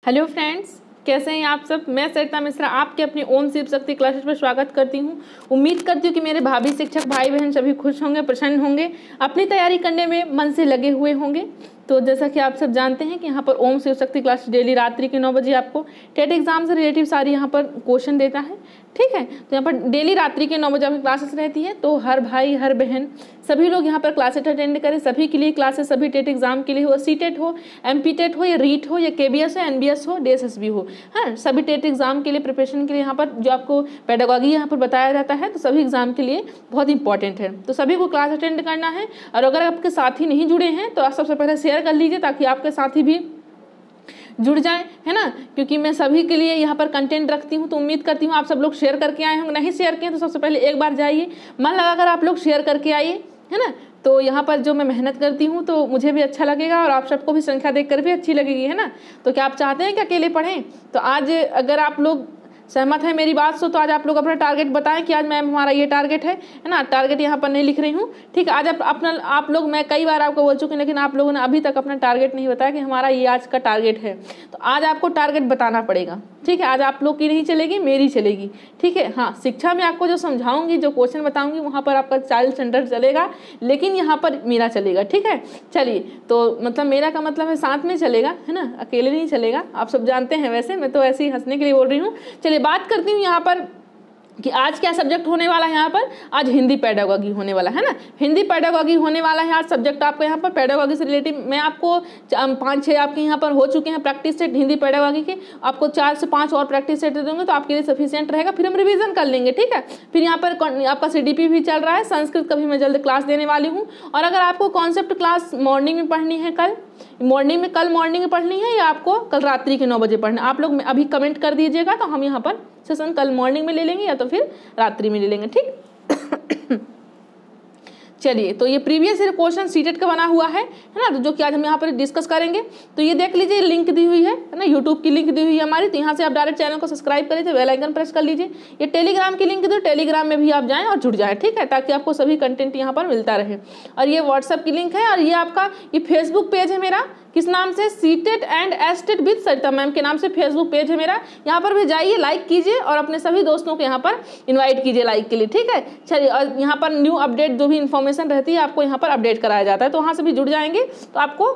Hello friends, कैसे हैं आप सब। मैं सरिता मिश्रा आपके अपनी ओम शिव शक्ति क्लासेस पर स्वागत करती हूं। उम्मीद करती हूं कि मेरे भाभी शिक्षक भाई बहन सभी खुश होंगे, प्रसन्न होंगे, अपनी तैयारी करने में मन से लगे हुए होंगे। तो जैसा कि आप सब जानते हैं कि यहाँ पर ओम शिव शक्ति क्लास डेली रात्रि के 9 बजे आपको टेट एग्जाम से रिलेटिव सारी यहाँ पर क्वेश्चन देता है। ठीक है, तो यहाँ पर डेली रात्रि के 9 बजे आपकी क्लासेस रहती है। तो हर भाई हर बहन सभी लोग यहाँ पर क्लासेस अटेंड करें। सभी के लिए क्लासेस, सभी टेट एग्जाम के लिए हो, सीटेट हो, एमपीटेट हो या रीट हो या केबीएस हो, एनबीएस हो, डीएसएसबी हो, हाँ सभी टेट एग्जाम के लिए प्रिपरेशन के लिए यहाँ पर जो आपको पेडागॉजी यहाँ पर बताया जाता है, तो सभी एग्जाम के लिए बहुत इंपॉर्टेंट है। तो सभी को क्लास अटेंड करना है। और अगर आपके साथी नहीं जुड़े हैं तो आप सबसे पहले शेयर कर लीजिए ताकि आपके साथी भी जुड़ जाए, है ना, क्योंकि मैं सभी के लिए यहाँ पर कंटेंट रखती हूँ। तो उम्मीद करती हूँ आप सब लोग शेयर करके आए होंगे। नहीं शेयर किए तो सबसे पहले एक बार जाइए, मन लगाकर आप लोग शेयर करके आइए, है ना। तो यहाँ पर जो मैं मेहनत करती हूँ तो मुझे भी अच्छा लगेगा और आप सबको भी संख्या देखकर भी अच्छी लगेगी, है ना। तो क्या आप चाहते हैं कि अकेले पढ़ें? तो आज अगर आप लोग सहमत है मेरी बात से तो आज आप लोग अपना टारगेट बताएं कि आज मैम हमारा ये टारगेट है ना। टारगेट यहाँ पर नहीं लिख रही हूँ, ठीक है। आज आप लोग, मैं कई बार आपको बोल चुकी हूँ लेकिन आप लोगों ने अभी तक अपना टारगेट नहीं बताया कि हमारा ये आज का टारगेट है। तो आज आपको टारगेट बताना पड़ेगा, ठीक है। आज आप लोग की नहीं चलेगी, मेरी चलेगी, ठीक है। हाँ, शिक्षा में आपको जो समझाऊंगी, जो क्वेश्चन बताऊंगी, वहाँ पर आपका चाइल्ड सेंटर चलेगा, लेकिन यहाँ पर मेरा चलेगा, ठीक है। चलिए, तो मतलब मेरा का मतलब है साथ में चलेगा, है ना, अकेले नहीं चलेगा। आप सब जानते हैं, वैसे मैं तो ऐसे ही हंसने के लिए बोल रही हूँ। चलिए बात करती हूँ यहाँ पर कि आज क्या सब्जेक्ट होने वाला है। यहाँ पर आज हिंदी पेडागॉजी होने वाला है ना, हिंदी पेडागॉजी होने वाला है आज सब्जेक्ट आपका। यहाँ पर पेडागॉजी से रिलेटिव मैं आपको 5-6 आपके यहाँ पर हो चुके हैं प्रैक्टिस सेट हिंदी पेडागॉजी के। आपको 4 से 5 और प्रैक्टिस सेट दे दूंगे तो आपके लिए सफिशिएंट रहेगा। फिर हम रिवीजन कर लेंगे, ठीक है। फिर यहाँ पर आपका CDP भी चल रहा है, संस्कृत का भी मैं जल्द क्लास देने वाली हूँ। और अगर आपको कॉन्सेप्ट क्लास मॉर्निंग में पढ़नी है, कल मॉर्निंग में पढ़नी है या आपको कल रात्रि के 9 बजे पढ़ना, आप लोग अभी कमेंट कर दीजिएगा तो हम यहाँ पर सेशन कल मॉर्निंग में ले लेंगे या तो फिर रात्रि में ले लेंगे, ठीक। चलिए, तो ये प्रीवियस ईयर क्वेश्चन सीटेट का बना हुआ है ना, तो जो कि आज हम यहाँ पर डिस्कस करेंगे। तो ये देख लीजिए, लिंक दी हुई है ना, यूट्यूब की लिंक दी हुई है हमारी। तो यहाँ से आप डायरेक्ट चैनल को सब्सक्राइब कर लीजिए, बेल आइकन प्रेस कर लीजिए। ये टेलीग्राम की लिंक दो, टेलीग्राम में भी आप जाएं और जुड़ जाएं, ठीक है, ताकि आपको सभी कंटेंट यहाँ पर मिलता रहे। और ये व्हाट्सएप की लिंक है और ये आपका ये फेसबुक पेज है मेरा, किस नाम से, CTET and estate with Sarita ma'am के नाम से फेसबुक पेज है मेरा। यहाँ पर भी जाइए, लाइक कीजिए और अपने सभी दोस्तों को यहाँ पर इनवाइट कीजिए लाइक के लिए, ठीक है। चलिए, और यहाँ पर न्यू अपडेट जो भी इन्फॉर्मेशन रहती है आपको यहाँ पर अपडेट कराया जाता है, तो वहाँ से भी जुड़ जाएंगे तो आपको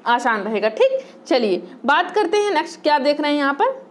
आसान रहेगा, ठीक। चलिए बात करते हैं नेक्स्ट क्या देख रहे हैं यहाँ पर।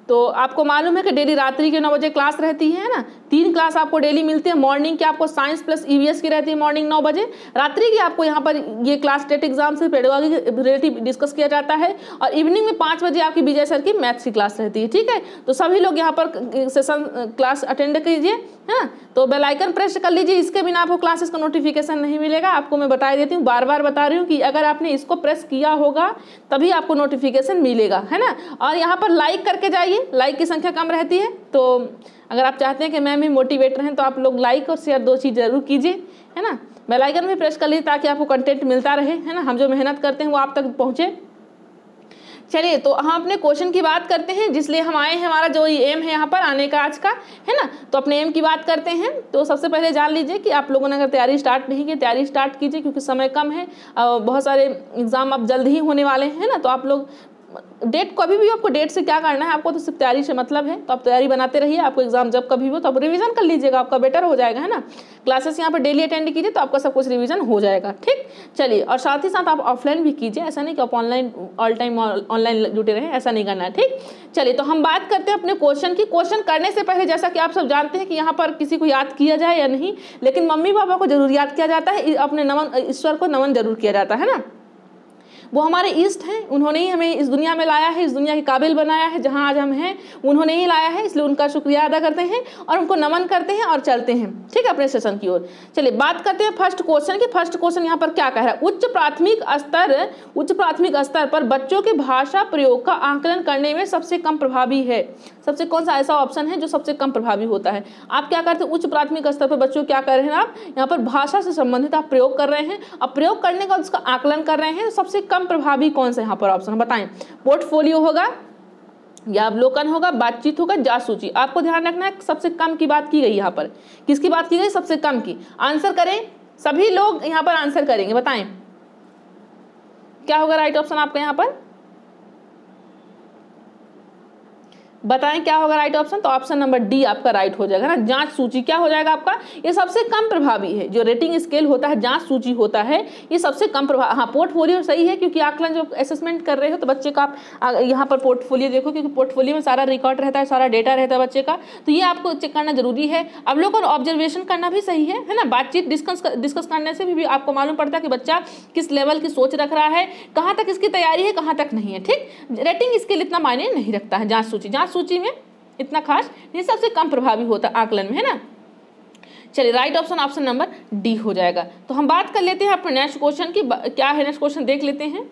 तो आपको मालूम है कि डेली रात्रि के 9 बजे क्लास रहती है ना। 3 क्लास आपको डेली मिलती है। मॉर्निंग की आपको साइंस प्लस EVS की रहती है मॉर्निंग 9 बजे। रात्रि की आपको यहाँ पर ये क्लास टेट एग्जाम से पेडागॉजी रिलेटिव डिस्कस किया जाता है। और इवनिंग में 5 बजे आपकी विजय सर की मैथ्स की क्लास रहती है, ठीक है। तो सभी लोग यहाँ पर सेशन क्लास अटेंड कीजिए, है ना। तो बेल आइकन प्रेस कर लीजिए, इसके बिना आपको क्लासेस का नोटिफिकेशन नहीं मिलेगा। आपको मैं बता देती हूँ, बार बार बता रही हूँ कि अगर आपने इसको प्रेस किया होगा तभी आपको नोटिफिकेशन मिलेगा, है ना। और यहाँ पर लाइक करके जाइए, लाइक की संख्या कम रहती है। तो अगर आप चाहते हैं कि मैम ही मोटिवेट रहें तो आप लोग लाइक और शेयर 2 चीज़ जरूर कीजिए, है ना। बेल आइकन भी प्रेस कर लीजिए ताकि आपको कंटेंट मिलता रहे, है ना। हम जो मेहनत करते हैं वो आप तक पहुँचे। चलिए, तो हम अपने क्वेश्चन की बात करते हैं, जिसलिए हम आए हैं। हमारा जो एम है यहाँ पर आने का आज का, है ना। तो अपने एम की बात करते हैं। तो सबसे पहले जान लीजिए कि आप लोगों ने अगर तैयारी स्टार्ट नहीं की, तैयारी स्टार्ट कीजिए क्योंकि समय कम है। बहुत सारे एग्जाम अब जल्द ही होने वाले हैं ना। तो आप लोग डेट कभी भी, आपको डेट से क्या करना है, आपको तो सिर्फ तैयारी से मतलब है। तो आप तैयारी बनाते रहिए, आपको एग्जाम जब कभी हो तो आप रिवीजन कर लीजिएगा, आपका बेटर हो जाएगा, है ना। क्लासेस यहाँ पर डेली अटेंड कीजिए तो आपका सब कुछ रिवीजन हो जाएगा, ठीक। चलिए, और साथ ही साथ आप ऑफलाइन भी कीजिए, ऐसा नहीं कि आप ऑनलाइन ऑल टाइम ऑनलाइन जुटे रहें, ऐसा नहीं करना है, ठीक। चलिए, तो हम बात करते हैं अपने क्वेश्चन की। क्वेश्चन करने से पहले जैसा कि आप सब जानते हैं कि यहाँ पर किसी को याद किया जाए या नहीं, लेकिन मम्मी पापा को जरूर याद किया जाता है, अपने नमन, ईश्वर को नमन जरूर किया जाता है ना। वो हमारे ईष्ट हैं, उन्होंने ही हमें इस दुनिया में लाया है, इस दुनिया के काबिल बनाया है, जहाँ आज हम हैं उन्होंने ही लाया है, इसलिए उनका शुक्रिया अदा करते हैं और उनको नमन करते हैं और चलते हैं, ठीक है, अपने सेशन की ओर। चलिए बात करते हैं फर्स्ट क्वेश्चन की। फर्स्ट क्वेश्चन यहाँ पर क्या कह रहा है, उच्च प्राथमिक स्तर पर बच्चों के भाषा प्रयोग का आकलन करने में सबसे कम प्रभावी है। सबसे कौन सा ऐसा ऑप्शन है जो सबसे कम प्रभावी होता है। आप क्या करते हैं, उच्च प्राथमिक स्तर पर बच्चों क्या कर रहे हैं, आप यहाँ पर भाषा से संबंधित आप प्रयोग कर रहे हैं, अब प्रयोग करने का उसका आकलन कर रहे हैं। सबसे कम प्रभावी कौन सा यहाँ पर ऑप्शन बताएं। पोर्टफोलियो होगा या अवलोकन होगा, बातचीत होगा, जासूसी। आपको ध्यान रखना है सबसे कम की बात की गई, यहाँ पर किसकी बात की गई, सबसे कम की। आंसर करें, सभी लोग यहाँ पर आंसर करेंगे, बताएं क्या होगा राइट ऑप्शन आपका यहाँ पर। बताएं क्या होगा राइट ऑप्शन? तो ऑप्शन नंबर डी आपका राइट हो जाएगा ना। जांच सूची क्या हो जाएगा आपका? ये सबसे कम प्रभावी है। जो रेटिंग स्केल होता है, जांच सूची होता है, ये सबसे कम प्रभावी। हाँ, पोर्टफोलियो सही है, क्योंकि आकलन जो असेसमेंट कर रहे हो तो बच्चे का आप यहाँ पर पोर्टफोलियो देखो, क्योंकि पोर्टफोलियो में सारा रिकॉर्ड रहता है, सारा डेटा रहता है बच्चे का, तो ये आपको चेक करना जरूरी है। अब लोगों को ऑब्जर्वेशन करना भी सही है ना। बातचीत डिस्कस करने से भी आपको मालूम पड़ता है कि बच्चा किस लेवल की सोच रख रहा है, कहाँ तक इसकी तैयारी है, कहाँ तक नहीं है। ठीक, रेटिंग स्केल इतना मायने नहीं रखता है। जांच सूची में इतना खास नहीं, सबसे कम प्रभावी होता है आकलन में, है ना। चलिए राइट ऑप्शन नंबर डी हो जाएगा। तो हम बात कर लेते हैं अपने नेक्स्ट क्वेश्चन की। क्या है नेक्स्ट क्वेश्चन देख लेते हैं।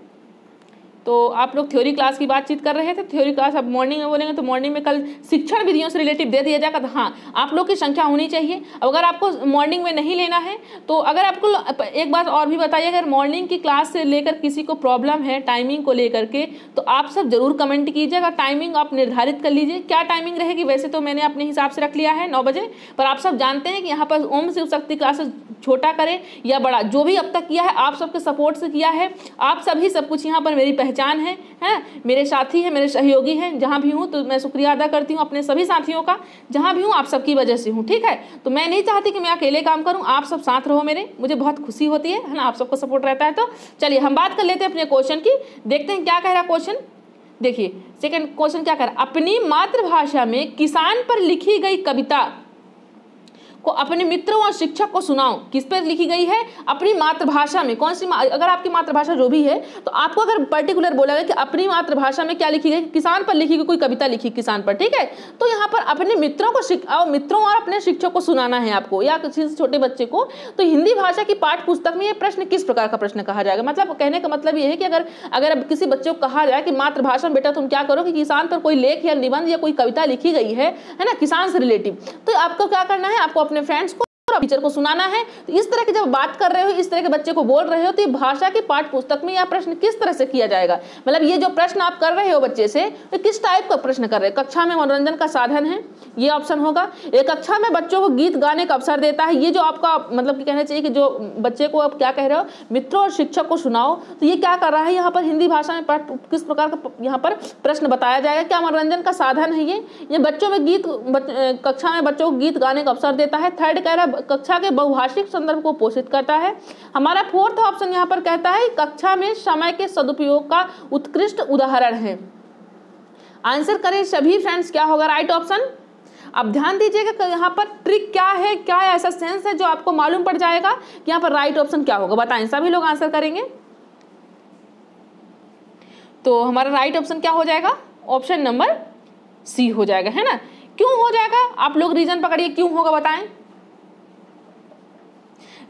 तो आप लोग थ्योरी क्लास की बातचीत कर रहे थे, थ्योरी क्लास अब मॉर्निंग में बोलेंगे, तो मॉर्निंग में कल शिक्षण विधियों से रिलेटिव दे दिया जाएगा। तो हाँ, आप लोग की संख्या होनी चाहिए। अगर आपको मॉर्निंग में नहीं लेना है तो अगर आपको एक बात और भी बताइए, अगर मॉर्निंग की क्लास से लेकर किसी को प्रॉब्लम है टाइमिंग को लेकर के, तो आप सब जरूर कमेंट कीजिएगा। टाइमिंग आप निर्धारित कर लीजिए, क्या टाइमिंग रहेगी। वैसे तो मैंने अपने हिसाब से रख लिया है 9 बजे, पर आप सब जानते हैं कि यहाँ पर ओम शिव शक्ति क्लासेस छोटा करे या बड़ा, जो भी अब तक किया है आप सबके सपोर्ट से किया है। आप सभी सब कुछ यहाँ पर मेरी पहचान है, मेरे साथी हैं, मेरे सहयोगी हैं। जहाँ भी हूँ तो मैं शुक्रिया अदा करती हूँ अपने सभी साथियों का। जहाँ भी हूँ आप सबकी वजह से हूँ, ठीक है। तो मैं नहीं चाहती कि मैं अकेले काम करूँ, आप सब साथ रहो मेरे, मुझे बहुत खुशी होती है ना, आप सबको सपोर्ट रहता है। तो चलिए हम बात कर लेते हैं अपने क्वेश्चन की, देखते हैं क्या कह रहा है क्वेश्चन। देखिए सेकंड क्वेश्चन क्या कर रहा है, अपनी मातृभाषा में किसान पर लिखी गई कविता को अपने मित्रों और शिक्षक को सुनाओ। किस पर लिखी गई है? अपनी मातृभाषा में। कौन सी? अगर आपकी मातृभाषा जो भी है, तो आपको अगर पर्टिकुलर बोला गया कि अपनी मातृभाषा में क्या लिखी गई, किसान पर लिखी गई, कोई कविता लिखी किसान पर, ठीक है। तो यहाँ पर अपने मित्रों और अपने शिक्षक को सुनाना है आपको, या किसी छोटे बच्चे को। तो हिंदी भाषा की पाठ्य पुस्तक में ये प्रश्न किस प्रकार का प्रश्न कहा जाएगा? मतलब कहने का मतलब ये है कि अगर किसी बच्चे को कहा जाए कि मातृभाषा में बेटा तुम क्या करो कि किसान पर कोई लेख या निबंध या कोई कविता लिखी गई है ना, किसान से रिलेटिव, तो आपको क्या करना है? आपको अपने फ्रेंड्स को, टीचर को सुनाना है। तो इस तरह की जब बात कर रहे हो, इस तरह के बच्चे को बोल रहे हो, तो ये भाषा की पाठ्य पुस्तक में यह प्रश्न किस तरह से किया जाएगा? मतलब ये जो प्रश्न आप कर रहे हो बच्चे से, तो किस टाइप का प्रश्न कर रहे हो? कक्षा में मनोरंजन का साधन है, ये ऑप्शन होगा। एक कक्षा में बच्चों को गीत गाने का अवसर देता है, ये जो आपका मतलब कि कहना चाहिए कि जो बच्चे को आप क्या कह रहे हो, मित्रों और शिक्षक को सुनाओ, तो ये क्या कर रहा है यहाँ पर? हिंदी भाषा में किस प्रकार का यहाँ पर प्रश्न बताया जाएगा? क्या मनोरंजन का साधन है ये बच्चों में कक्षा में बच्चों को गीत गाने का अवसर देता है। थर्ड कह रहा है कक्षा के बहुभाषिक संदर्भ को पोषित करता है। हमारा फोर्थ ऑप्शन यहाँ पर कहता है कक्षा में समय के सदुपयोग का उत्कृष्ट उदाहरण है। आंसर करें सभी फ्रेंड्स, क्या होगा राइट ऑप्शन? अब ध्यान दीजिएगा कि यहाँ पर ट्रिक क्या है, क्या ऐसा सेंस है जो आपको मालूम पड़ जाएगा कि यहाँ पर राइट ऑप्शन क्या होगा। बताएं, सभी लोग आंसर करेंगे। तो हमारा राइट ऑप्शन क्या हो जाएगा? ऑप्शन नंबर सी हो जाएगा, है ना। क्यों हो जाएगा? आप लोग रीजन पकड़िए, क्यों होगा बताएं।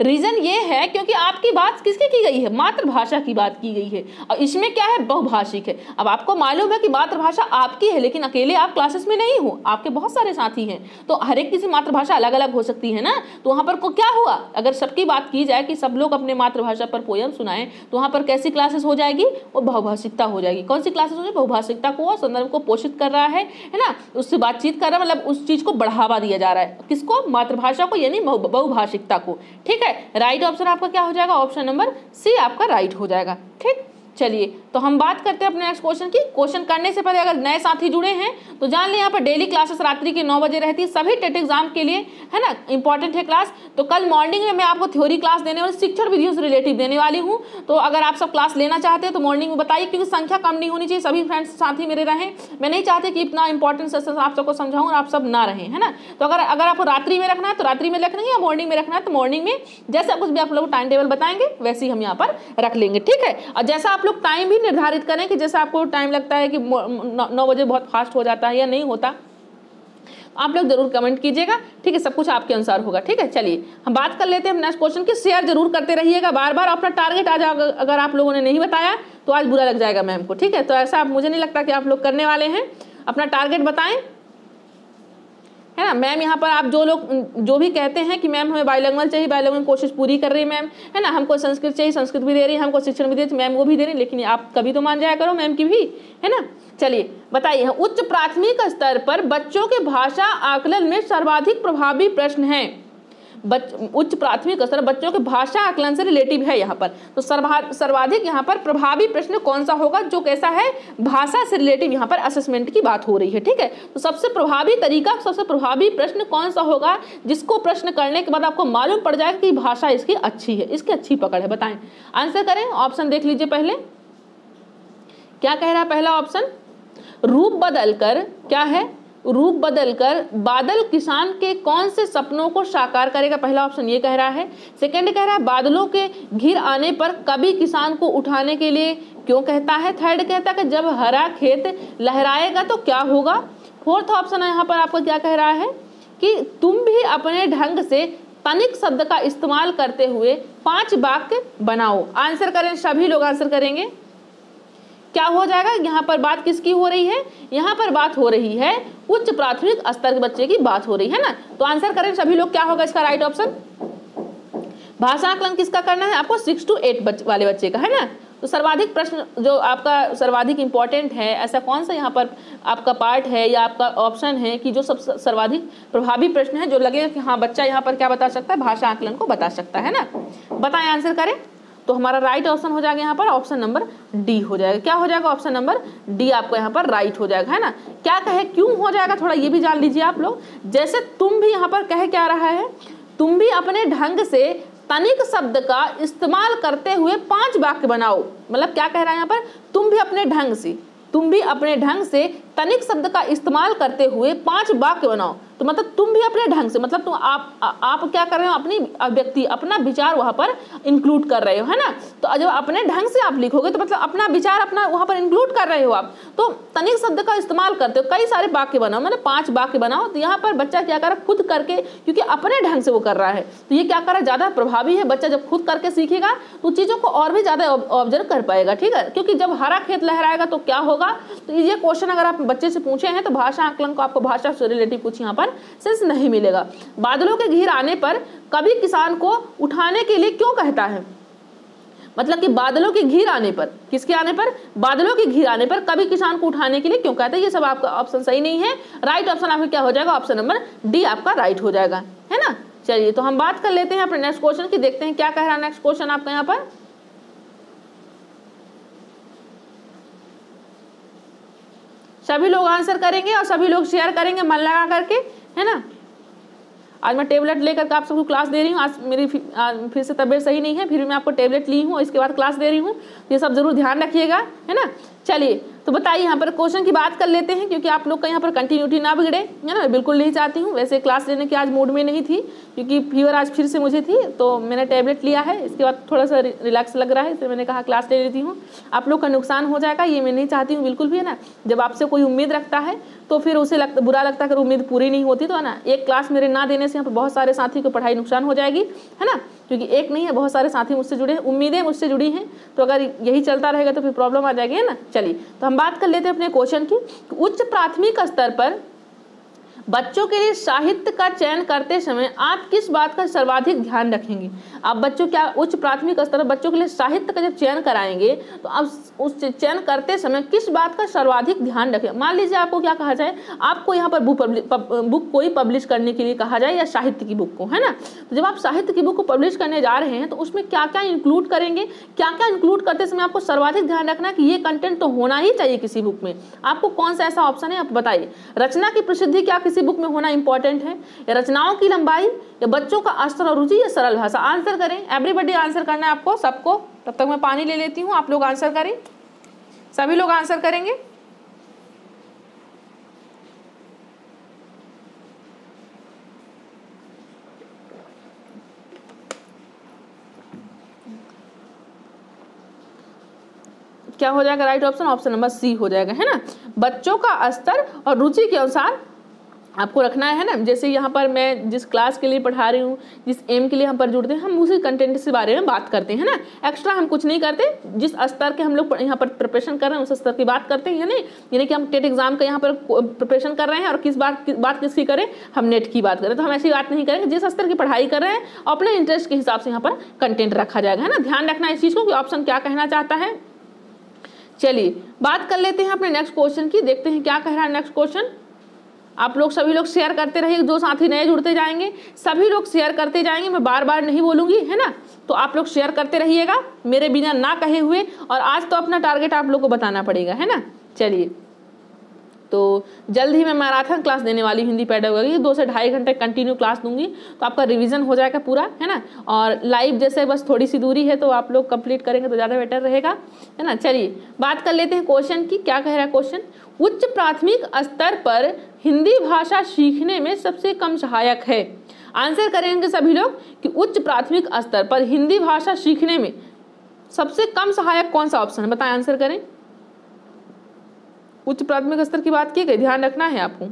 रीजन ये है क्योंकि आपकी बात किसकी की गई है? मातृभाषा की बात की गई है, और इसमें क्या है? बहुभाषिक है। अब आपको मालूम है कि मातृभाषा आपकी है, लेकिन अकेले आप क्लासेस में नहीं हो, आपके बहुत सारे साथी हैं, तो हर एक किसी मातृभाषा अलग अलग हो सकती है ना। तो वहां पर को क्या हुआ? अगर सबकी बात की जाए कि सब लोग अपने मातृभाषा पर पोयम सुनाएं, तो वहां पर कैसी क्लासेस हो जाएगी? वो बहुभाषिकता हो जाएगी। कौन सी क्लासेस हो जाएगी? बहुभाषिकता को, संदर्भ को पोषित कर रहा है ना, उससे बातचीत कर रहा है, मतलब उस चीज को बढ़ावा दिया जा रहा है। किसको? मातृभाषा को, यानी बहुभाषिकता को, ठीक। राइट ऑप्शन आपका क्या हो जाएगा? ऑप्शन नंबर सी आपका राइट हो जाएगा, ठीक। चलिए तो हम बात करते हैं अपने नेक्स्ट क्वेश्चन की। क्वेश्चन करने से पहले अगर नए साथी जुड़े हैं तो जान लें यहाँ पर डेली क्लासेस रात्रि के 9 बजे रहती है, सभी टेट एग्जाम के लिए, है ना, इंपॉर्टेंट है क्लास। तो कल मॉर्निंग में मैं आपको थ्योरी क्लास देने वाली, शिक्षण विधियों से रिलेटिव देने वाली हूँ। तो अगर आप सब क्लास लेना चाहते हैं तो मॉर्निंग में बताइए, क्योंकि संख्या कम नहीं होनी चाहिए, सभी फ्रेंड्स साथी मेरे रहें। मैं नहीं चाहती कि इतना इंपॉर्टेंट सेशन आप सबको समझाऊँ और आप सब ना रहें, है ना। तो अगर आपको रात्रि में रखना है तो रात्रि में रखना है, या मॉर्निंग में रखना है तो मॉर्निंग में, जैसा कुछ भी आप लोग टाइम टेबल बताएंगे वैसे ही हम यहाँ पर रख लेंगे, ठीक है। और जैसा आप लोग टाइम भी निर्धारित करें कि जैसा आपको टाइम लगता है कि 9 बजे बहुत फास्ट हो जाता है या नहीं होता, आप लोग जरूर कमेंट कीजिएगा, ठीक है। सब कुछ आपके अनुसार होगा, ठीक है। चलिए हम बात कर लेते हैं नेक्स्ट क्वेश्चन की। शेयर जरूर करते रहिएगा बार बार। अपना टारगेट आज अगर आप लोगों ने नहीं बताया तो आज बुरा लग जाएगा मैम को, ठीक है। तो ऐसा मुझे नहीं लगता कि आप लोग करने वाले हैं। अपना टारगेट बताएं, है ना। मैम यहाँ पर आप जो भी कहते हैं कि मैम हमें बायलैंग्वेज चाहिए, बायलैंग्वेज कोशिश पूरी कर रही है मैम, है ना। हमको संस्कृत चाहिए, संस्कृत भी दे रही है, हमको शिक्षण भी दे रही है मैम, वो भी दे रही है, लेकिन आप कभी तो मान जाया करो मैम की भी, है ना। चलिए बताइए, उच्च प्राथमिक स्तर पर बच्चों के भाषा आकलन में सर्वाधिक प्रभावी प्रश्न है। उच्च प्राथमिक स्तर बच्चों के भाषा आकलन से रिलेटिव है यहाँ पर। तो सर्वाधिक यहाँ पर प्रभावी प्रश्न कौन सा होगा, जो कैसा है, भाषा से रिलेटिव यहाँ पर असेसमेंट की बात हो रही है, ठीक है। तो सबसे प्रभावी तरीका, सबसे प्रभावी प्रश्न कौन सा होगा, जिसको प्रश्न करने के बाद आपको मालूम पड़ जाएगा कि भाषा इसकी अच्छी है, इसकी अच्छी पकड़ है। बताएं, आंसर करें। ऑप्शन देख लीजिए पहले क्या कह रहा है। पहला ऑप्शन, रूप बदलकर, क्या है, रूप बदलकर बादल किसान के कौन से सपनों को साकार करेगा, पहला ऑप्शन ये कह रहा है। सेकंड कह रहा है बादलों के घिर आने पर कवि किसान को उठाने के लिए क्यों कहता है। थर्ड कहता है कि जब हरा खेत लहराएगा तो क्या होगा। फोर्थ ऑप्शन है यहाँ पर आपको क्या कह रहा है कि तुम भी अपने ढंग से तनिक शब्द का इस्तेमाल करते हुए 5 वाक्य बनाओ। आंसर करें, सभी लोग आंसर करेंगे। क्या हो जाएगा, यहाँ पर बात किसकी हो रही है, यहाँ पर बात हो रही है उच्च प्राथमिक स्तर के बच्चे की बात हो रही है ना। तो आंसर करें सभी लोग, क्या होगा इसका राइट ऑप्शन। भाषा आकलन किसका करना है आपको, 6 to 8 वाले बच्चे का, है ना। तो सर्वाधिक प्रश्न जो आपका सर्वाधिक इंपॉर्टेंट है, ऐसा कौन सा यहाँ पर आपका पार्ट है या आपका ऑप्शन है कि जो सब सर्वाधिक प्रभावी प्रश्न है, जो लगेगा कि हाँ बच्चा यहाँ पर क्या बता सकता है, भाषा आकलन को बता सकता है ना। बताएं, आंसर करें। तो हमारा राइट ऑप्शन हो जाएगा यहाँ पर ऑप्शन नंबर डी हो जाएगा। क्या हो जाएगा, ऑप्शन नंबर डी आपको यहाँ पर राइट हो जाएगा, है ना। क्या कहे, क्यों हो जाएगा, थोड़ा ये भी जान लीजिए आप लोग। जैसे तुम भी यहाँ पर कहे क्या रहा है, तुम भी अपने ढंग से तनिक शब्द का इस्तेमाल करते हुए 5 वाक्य बनाओ। मतलब क्या कह रहा है यहाँ पर, तुम भी अपने ढंग से, तुम भी अपने ढंग से तनिक शब्द का इस्तेमाल करते हुए 5 वाक्य बनाओ। तो मतलब तुम भी अपने ढंग से, मतलब तुम आप क्या कर रहे हो, अपनी अभिव्यक्ति, अपना विचार वहां पर इंक्लूड कर रहे हो, है ना। तो जब अपने ढंग से आप लिखोगे तो मतलब अपना विचार अपना वहां पर इंक्लूड कर रहे हो आप। तो तनिक शब्द का इस्तेमाल करते हो, कई सारे वाक्य बनाओ, मतलब 5 वाक्य बनाओ। तो यहाँ पर बच्चा क्या कर रहा है, खुद करके, क्योंकि अपने ढंग से वो कर रहा है, तो ये क्या कर रहा है, ज्यादा प्रभावी है। बच्चा जब खुद करके सीखेगा तो चीजों को और भी ज्यादा ऑब्जर्व कर पाएगा, ठीक है। क्योंकि जब हरा खेत लहराएगा तो क्या होगा, तो ये क्वेश्चन अगर आप बच्चे से पूछे हैं तो भाषा आकलन को आपको भाषा से रिलेटिव कुछ यहाँ पर सेंस नहीं मिलेगा। बादलों के घिर आने पर कवि किसान को उठाने के लिए क्यों कहता है, मतलब कि बादलों के घिर आने पर, किसके आने पर, बादलों के घिर आने पर कवि किसान को उठाने के लिए क्यों कहता है। ये सब आपका ऑप्शन सही नहीं है। राइट ऑप्शन आपका क्या हो जाएगा, ऑप्शन नंबर डी आपका राइट हो जाएगा, है ना। चलिए तो हम बात कर लेते हैं अपने नेक्स्ट क्वेश्चन की, देखते हैं क्या कह रहा है नेक्स्ट क्वेश्चन आपका यहाँ पर। सभी लोग आंसर करेंगे और सभी लोग शेयर करेंगे मन लगा करके, है ना। आज मैं टेबलेट लेकर के आप सबको क्लास दे रही हूँ। आज मेरी फिर से तबीयत सही नहीं है, फिर भी मैं आपको टेबलेट ली हूँ, इसके बाद क्लास दे रही हूँ। ये सब जरूर ध्यान रखिएगा, है ना। चलिए तो बताइए, यहाँ पर क्वेश्चन की बात कर लेते हैं, क्योंकि आप लोग का यहाँ पर कंटिन्यूटी ना बिगड़े, है ना। बिल्कुल नहीं चाहती हूँ, वैसे क्लास लेने की आज मूड में नहीं थी, क्योंकि फीवर आज फिर से मुझे थी, तो मैंने टेबलेट लिया है। इसके बाद थोड़ा सा रिलैक्स लग रहा है, इसलिए मैंने कहा क्लास ले लेती हूँ। आप लोग का नुकसान हो जाएगा, ये मैं नहीं चाहती हूँ बिल्कुल भी, है ना। जब आपसे कोई उम्मीद रखता है तो फिर उसे बुरा लगता है अगर उम्मीद पूरी नहीं होती, तो है ना। एक क्लास मेरे ना देने से यहाँ पर बहुत सारे साथी को पढ़ाई नुकसान हो जाएगी, है ना। क्योंकि एक नहीं है, बहुत सारे साथी मुझसे जुड़े हैं, उम्मीदें मुझसे जुड़ी हैं, तो अगर यही चलता रहेगा तो फिर प्रॉब्लम आ जाएगी, है ना। चलिए तो हम बात कर लेते हैं अपने क्वेश्चन की। उच्च प्राथमिक स्तर पर बच्चों के लिए साहित्य का चयन करते समय आप किस बात का सर्वाधिक ध्यान रखेंगे। आप बच्चों क्या उच्च प्राथमिक स्तर पर बच्चों के लिए साहित्य का जब चयन कराएंगे तो आप उस चयन करते समय किस बात का सर्वाधिक ध्यान रखें। मान लीजिए आपको क्या कहा जाए, आपको यहाँ पर बुक कोई पब्लिश करने के लिए कहा जाए, या साहित्य की बुक को, है ना। तो जब आप साहित्य की बुक को पब्लिश करने जा रहे हैं तो उसमें क्या क्या इंक्लूड करेंगे, क्या क्या इंक्लूड करते समय आपको सर्वाधिक ध्यान रखना है कि ये कंटेंट तो होना ही चाहिए किसी बुक में। आपको कौन सा ऐसा ऑप्शन है, आप बताइए। रचना की प्रसिद्धि क्या किसी बुक में होना इंपॉर्टेंट है, या रचनाओं की लंबाई, या बच्चों का स्तर और रुचि, या सरल भाषा। आंसर करें, एवरीबॉडी आंसर करना है आपको सबको। तब तक मैं पानी ले लेती हूँ, आप लोग आंसर करें, सभी लोग आंसर करेंगे। क्या हो जाएगा right option, option number C हो जाएगा, है ना। बच्चों का स्तर और रुचि के अनुसार आपको रखना है ना। जैसे यहाँ पर मैं जिस क्लास के लिए पढ़ा रही हूँ, जिस एम के लिए हम पर जुड़ते हैं, हम उसी कंटेंट के बारे में बात करते हैं ना। एक्स्ट्रा हम कुछ नहीं करते, जिस स्तर के हम लोग यहाँ पर प्रिपरेशन कर रहे हैं उस स्तर की बात करते हैं, यानी कि हम टेट एग्जाम का यहाँ पर प्रिपरेशन कर रहे हैं और किस बात किसकी करें, हम नेट की बात करें। तो हम ऐसी बात नहीं करेंगे, जिस स्तर की पढ़ाई कर रहे हैं अपने इंटरेस्ट के हिसाब से यहाँ पर कंटेंट रखा जाएगा, है ना। ध्यान रखना इस चीज़ को कि ऑप्शन क्या कहना चाहता है। चलिए बात कर लेते हैं अपने नेक्स्ट क्वेश्चन की, देखते हैं क्या कह रहा है नेक्स्ट क्वेश्चन। आप लोग सभी लोग शेयर करते रहिए, जो साथी नए जुड़ते जाएंगे सभी लोग शेयर करते जाएंगे, मैं बार बार नहीं बोलूंगी, है ना। तो आप लोग शेयर करते रहिएगा मेरे बिना ना कहे हुए। और आज तो अपना टारगेट आप लोग को बताना पड़ेगा, है ना। चलिए, तो जल्द ही मैं मैराथन क्लास देने वाली हूँ हिंदी पेडागोजी, 2 से 2.5 घंटे कंटिन्यू क्लास दूंगी, तो आपका रिवीजन हो जाएगा पूरा, है ना। और लाइव जैसे बस थोड़ी सी दूरी है तो आप लोग कंप्लीट करेंगे तो ज़्यादा बेटर रहेगा, है ना। चलिए बात कर लेते हैं क्वेश्चन की। क्या कह रहा है क्वेश्चन, उच्च प्राथमिक स्तर पर हिंदी भाषा सीखने में सबसे कम सहायक है। आंसर करेंगे सभी लोग कि उच्च प्राथमिक स्तर पर हिंदी भाषा सीखने में सबसे कम सहायक कौन सा ऑप्शन है, बताएं, आंसर करें। उच्च प्राथमिक स्तर की बात की गई, ध्यान रखना है आपको।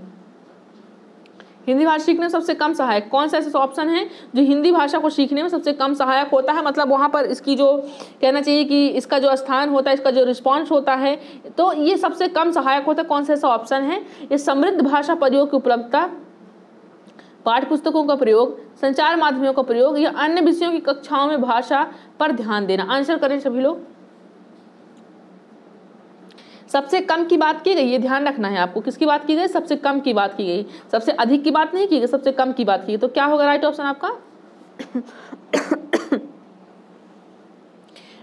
हिंदी भाषा सीखने में सबसे कम सहायक कौन सा ऐसा ऑप्शन है जो हिंदी भाषा को सीखने में सबसे कम सहायक होता है, मतलब वहाँ पर इसकी जो कहना चाहिए कि इसका जो स्थान होता है, इसका जो रिस्पॉन्स होता है, तो ये सबसे कम सहायक होता है। कौन सा ऐसा ऑप्शन है, ये समृद्ध भाषा प्रयोग की उपलब्धता, पाठ्य पुस्तकों का प्रयोग, संचार माध्यमों का प्रयोग या अन्य विषयों की कक्षाओं में भाषा पर ध्यान देना। आंसर करें सभी लोग। सबसे कम की बात की गई, ये ध्यान रखना है आपको, किसकी बात की गई, सबसे कम की बात की गई, सबसे अधिक की बात नहीं की गई, सबसे कम की बात की गई। तो क्या होगा राइट ऑप्शन आपका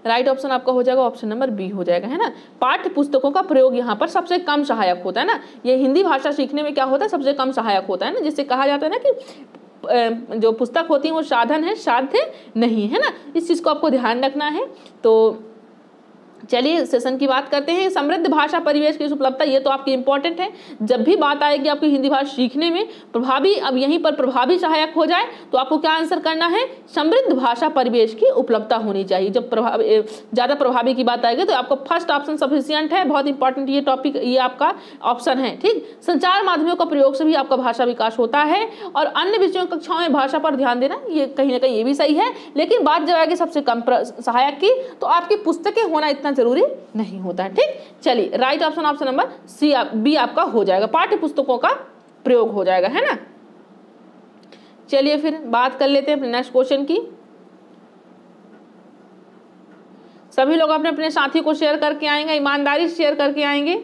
राइट ऑप्शन आपका हो जाएगा ऑप्शन नंबर बी हो जाएगा, है ना। पाठ्य पुस्तकों का प्रयोग यहाँ पर सबसे कम सहायक होता है ना। ये हिंदी भाषा सीखने में क्या होता है, सबसे कम सहायक होता है ना, जिससे कहा जाता है ना कि जो पुस्तक होती है वो साधन है, साध्य नहीं, है ना। इस चीज को आपको ध्यान रखना है। तो चलिए सेशन की बात करते हैं। समृद्ध भाषा परिवेश की उपलब्धता, ये तो आपकी इंपॉर्टेंट है। जब भी बात आएगी आपकी हिंदी भाषा सीखने में प्रभावी, अब यहीं पर प्रभावी सहायक हो जाए तो आपको क्या आंसर करना है, समृद्ध भाषा परिवेश की उपलब्धता होनी चाहिए। जब ज्यादा प्रभावी की बात आएगी तो आपको फर्स्ट ऑप्शन सफिशिएंट है, बहुत इंपॉर्टेंट ये टॉपिक, ये आपका ऑप्शन है, ठीक। संचार माध्यमों का प्रयोग से भी आपका भाषा विकास होता है और अन्य विषयों कक्षाओं में भाषा पर ध्यान देना, ये कहीं ना कहीं ये भी सही है। लेकिन बात जब आएगी सबसे कम सहायक की, तो आपकी पुस्तकें होना इतना जरूरी नहीं होता है, ठीक। चलिए right option option number C B आपका हो जाएगा, पाठ्य पुस्तकों का प्रयोग हो जाएगा, है ना। चलिए फिर बात कर लेते हैं नेक्स्ट क्वेश्चन की। सभी लोग अपने अपने साथी को शेयर करके आएंगे, ईमानदारी से शेयर करके आएंगे।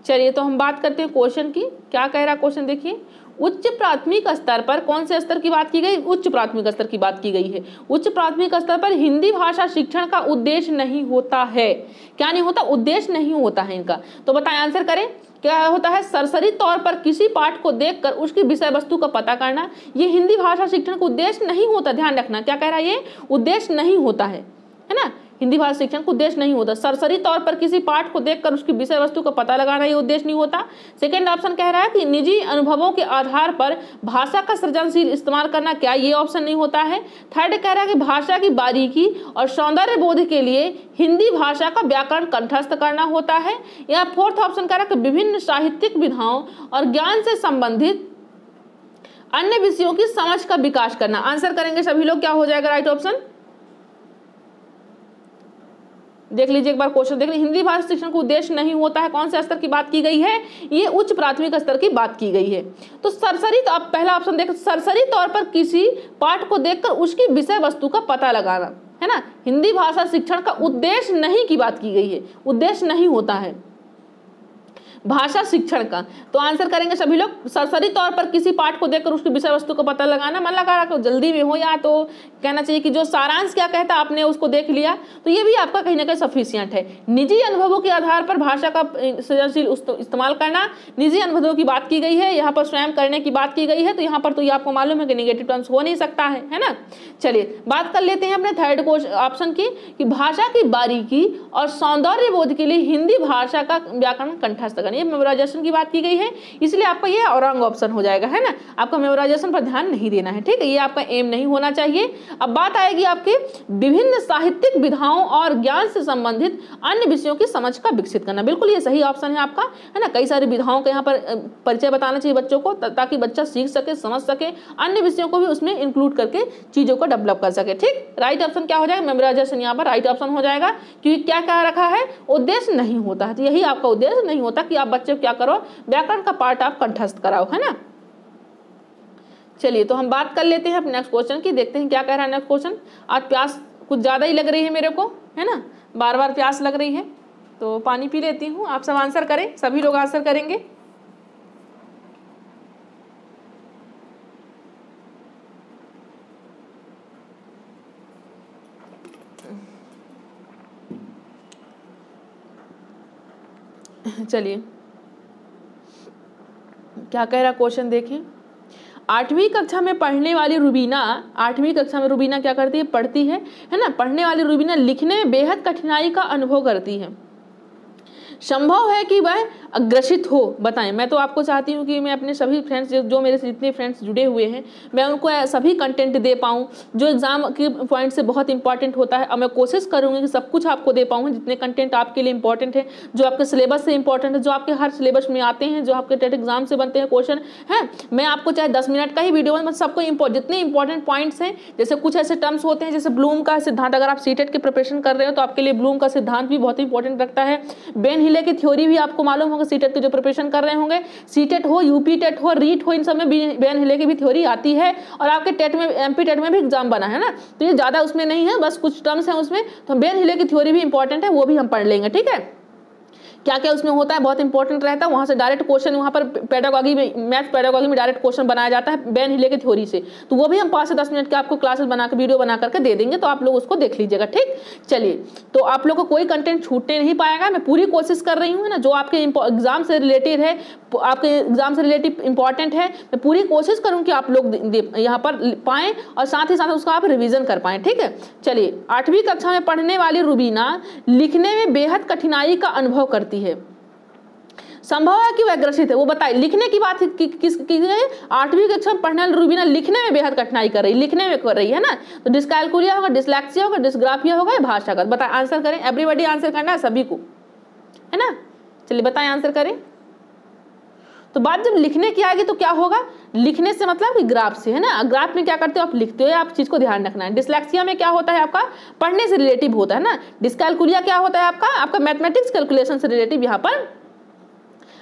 चलिए तो हम बात करते हैं क्वेश्चन की। क्या कह रहा है क्वेश्चन, देखिए। उच्च प्राथमिक स्तर पर कौन से स्तर की बात की गई, उच्च प्राथमिक स्तर की बात की गई है। उच्च प्राथमिक स्तर पर हिंदी भाषा शिक्षण का उद्देश्य नहीं होता है। क्या नहीं होता, उद्देश्य नहीं होता है इनका। तो बताएं, आंसर करें। क्या होता है, सरसरी तौर पर किसी पाठ को देखकर उसकी विषय वस्तु का पता करना, ये हिंदी भाषा शिक्षण का उद्देश्य नहीं होता। ध्यान रखना, क्या कह रहा है, ये उद्देश्य नहीं होता है ना। हिंदी भाषा शिक्षण का उद्देश्य नहीं होता। सरसरी तौर पर किसी पाठ को देखकर उसकी विषय वस्तु का पता लगाना, ये उद्देश्य नहीं होता। सेकंड ऑप्शन कह रहा है कि निजी अनुभवों के आधार पर भाषा का सृजनशील इस्तेमाल करना, क्या ये ऑप्शन नहीं होता है। थर्ड कह रहा है कि भाषा की बारीकी और सौंदर्य बोध के लिए हिंदी भाषा का व्याकरण कंठस्थ करना होता है। या फोर्थ ऑप्शन कह रहा है कि विभिन्न साहित्यिक विधाओं और ज्ञान से संबंधित अन्य विषयों की समझ का विकास करना। आंसर करेंगे सभी लोग, क्या हो जाएगा राइट ऑप्शन। देख लीजिए एक बार क्वेश्चन देख लीजिए। हिंदी भाषा शिक्षण का उद्देश्य नहीं होता है, कौन से स्तर की बात की गई है, ये उच्च प्राथमिक स्तर की बात की गई है। तो सरसरी, तो आप पहला ऑप्शन देख, सरसरी तौर पर किसी पाठ को देखकर उसकी विषय वस्तु का पता लगाना, है ना। हिंदी भाषा शिक्षण का उद्देश्य नहीं की बात की गई है, उद्देश्य नहीं होता है भाषा शिक्षण का। तो आंसर करेंगे सभी लोग, सरसरी तौर पर किसी पाठ को देखकर उसकी विषय वस्तु को पता लगाना। मन लगा रखो, जल्दी में हो या तो कहना चाहिए कि जो सारांश क्या कहता है आपने उसको देख लिया, तो ये भी आपका कहीं ना कहीं सफिशिएंट है। निजी अनुभवों के आधार पर भाषा का सृजनशील इस्तेमाल करना, निजी अनुभवों की बात की गई है, यहाँ पर स्वयं करने की बात की गई है, तो यहाँ पर तो ये आपको मालूम है कि नेगेटिव टर्म्स हो नहीं सकता है ना। चलिए बात कर लेते हैं अपने थर्ड ऑप्शन की, कि भाषा की बारीकी और सौंदर्य बोध के लिए हिंदी भाषा का व्याकरण कंठस्थ करना, ये मेमोराइजेशन की बात की गई है, इसलिए आपका ये रॉन्ग ऑप्शन हो जाएगा, है ना। आपका मेमोराइजेशन पर ध्यान नहीं देना है, ठीक है, ये आपका एम नहीं होना चाहिए। अब बात आएगी आपके विभिन्न साहित्यिक विधाओं और ज्ञान से संबंधित अन्य विषयों की समझ का विकसित करना, बिल्कुल ये सही ऑप्शन है आपका, है ना। कई सारी विधाओं का यहाँ पर परिचय बताना चाहिए बच्चों को, ताकि बच्चा सीख सके, समझ सके, अन्य विषयों को भी उसमें इंक्लूड करके चीजों को डेवलप कर सके, ठीक। राइट ऑप्शन क्या हो जाएगा, मेमोराइजेशन यहाँ पर राइट ऑप्शन हो जाएगा, क्योंकि क्या कह रखा है, उद्देश्य नहीं होता है। तो यही आपका उद्देश्य नहीं होता कि आप बच्चे को क्या करो, व्याकरण का पार्ट आप कंठस्थ कराओ, है ना। चलिए तो हम बात कर लेते हैं अपने नेक्स्ट क्वेश्चन की, देखते हैं क्या कह रहा है नेक्स्ट क्वेश्चन। आज प्यास कुछ ज्यादा ही लग रही है मेरे को, है ना, बार बार प्यास लग रही है, तो पानी पी लेती हूँ। आप सब आंसर करें, सभी लोग आंसर करेंगे। चलिए क्या कह रहा क्वेश्चन देखें। 8वीं कक्षा में पढ़ने वाली रुबीना, 8वीं कक्षा में रुबीना क्या करती है, पढ़ती है ना। पढ़ने वाली रुबीना लिखने में बेहद कठिनाई का अनुभव करती है। संभव है कि वह अग्रसित हो। बताएं, मैं तो आपको चाहती हूँ कि मैं अपने सभी फ्रेंड्स जो मेरे से जितने फ्रेंड्स जुड़े हुए हैं मैं उनको सभी कंटेंट दे पाऊँ जो एग्जाम के पॉइंट से बहुत इंपॉर्टेंट होता है। और मैं कोशिश करूँगी कि सब कुछ आपको दे पाऊँ जितने कंटेंट आपके लिए इंपॉर्टेंट है, जो आपके सिलेबस से इंपॉर्टेंट है, जो आपके हर सिलेबस में आते हैं, जो आपके टेट एग्जाम से बनते हैं क्वेश्चन है। मैं आपको चाहे 10 मिनट का ही वीडियो में सबको जितने इंपॉर्टेंट पॉइंट्स हैं, जैसे कुछ ऐसे टर्म्स होते हैं जैसे ब्लूम का सिद्धांत, अगर आप सीटेट की प्रिपरेशन कर रहे हो तो आपके लिए ब्लूम का सिद्धांत भी बहुत इंपॉर्टेंट रखता है। बेन हिले की थ्योरी भी आपको मालूम होगा, सीटेट की जो प्रिपरेशन कर रहे होंगे, सीटेट हो, यूपी टेट हो, रीट हो, इन सब में बेन हिले की भी थ्योरी आती है। और आपके टेट में, एमपी टेट में भी एग्जाम बना है ना, तो ये ज्यादा उसमें नहीं है, बस कुछ टर्म्स हैं उसमें, तो बेन हिले की थ्योरी भी इंपॉर्टेंट है, वो भी हम पढ़ लेंगे। ठीक है, क्या क्या उसमें होता है, बहुत इंपॉर्टेंट रहता है। वहां से डायरेक्ट क्वेश्चन, वहां पर पेडागॉजी में, मैथ पेडागॉजी में डायरेक्ट क्वेश्चन बनाया जाता है बेन हिले की थ्योरी से, तो वो भी हम 5 से 10 मिनट के आपको क्लासेस बना के वीडियो बना करके दे देंगे, तो आप लोग उसको देख लीजिएगा। ठीक, चलिए, तो आप लोग को कोई कंटेंट छूटने नहीं पाएगा। मैं पूरी कोशिश कर रही हूँ ना, जो आपके एग्जाम से रिलेटेड है, आपके एग्जाम से रिलेटेड इंपॉर्टेंट है, मैं पूरी कोशिश करूँ कि आप लोग यहाँ पर पाएं और साथ ही साथ उसका आप रिविजन कर पाएं। ठीक है, चलिए, 8वीं कक्षा में पढ़ने वाली रुबीना लिखने में बेहद कठिनाई का अनुभव करती है। संभव है कि वह ग्रसित है। वो बताए, लिखने की बात किस की है, 8वीं कक्षा में पढ़ने वाली रुबीना लिखने में बेहद कठिनाई कर रही, लिखने में कर रही है ना। तो डिस्कैलकुलिया होगा, डिसलेक्सिया होगा, डिस्ग्राफिया होगा, भाषागत। बताए, आंसर करें, एवरीबॉडी आंसर करना है, सभी को, है ना। चलिए बताएं, आंसर करें। तो बात जब लिखने की आएगी तो क्या होगा, लिखने से मतलब कि ग्राफ से, है ना। ग्राफ में क्या करते हो, आप लिखते हो, आप चीज को ध्यान रखना है। डिसलेक्सिया में क्या होता है, आपका पढ़ने से रिलेटिव होता है ना। डिस्कैलकुलिया क्या होता है, आपका मैथमेटिक्स कैलकुलेशन से रिलेटिव यहाँ पर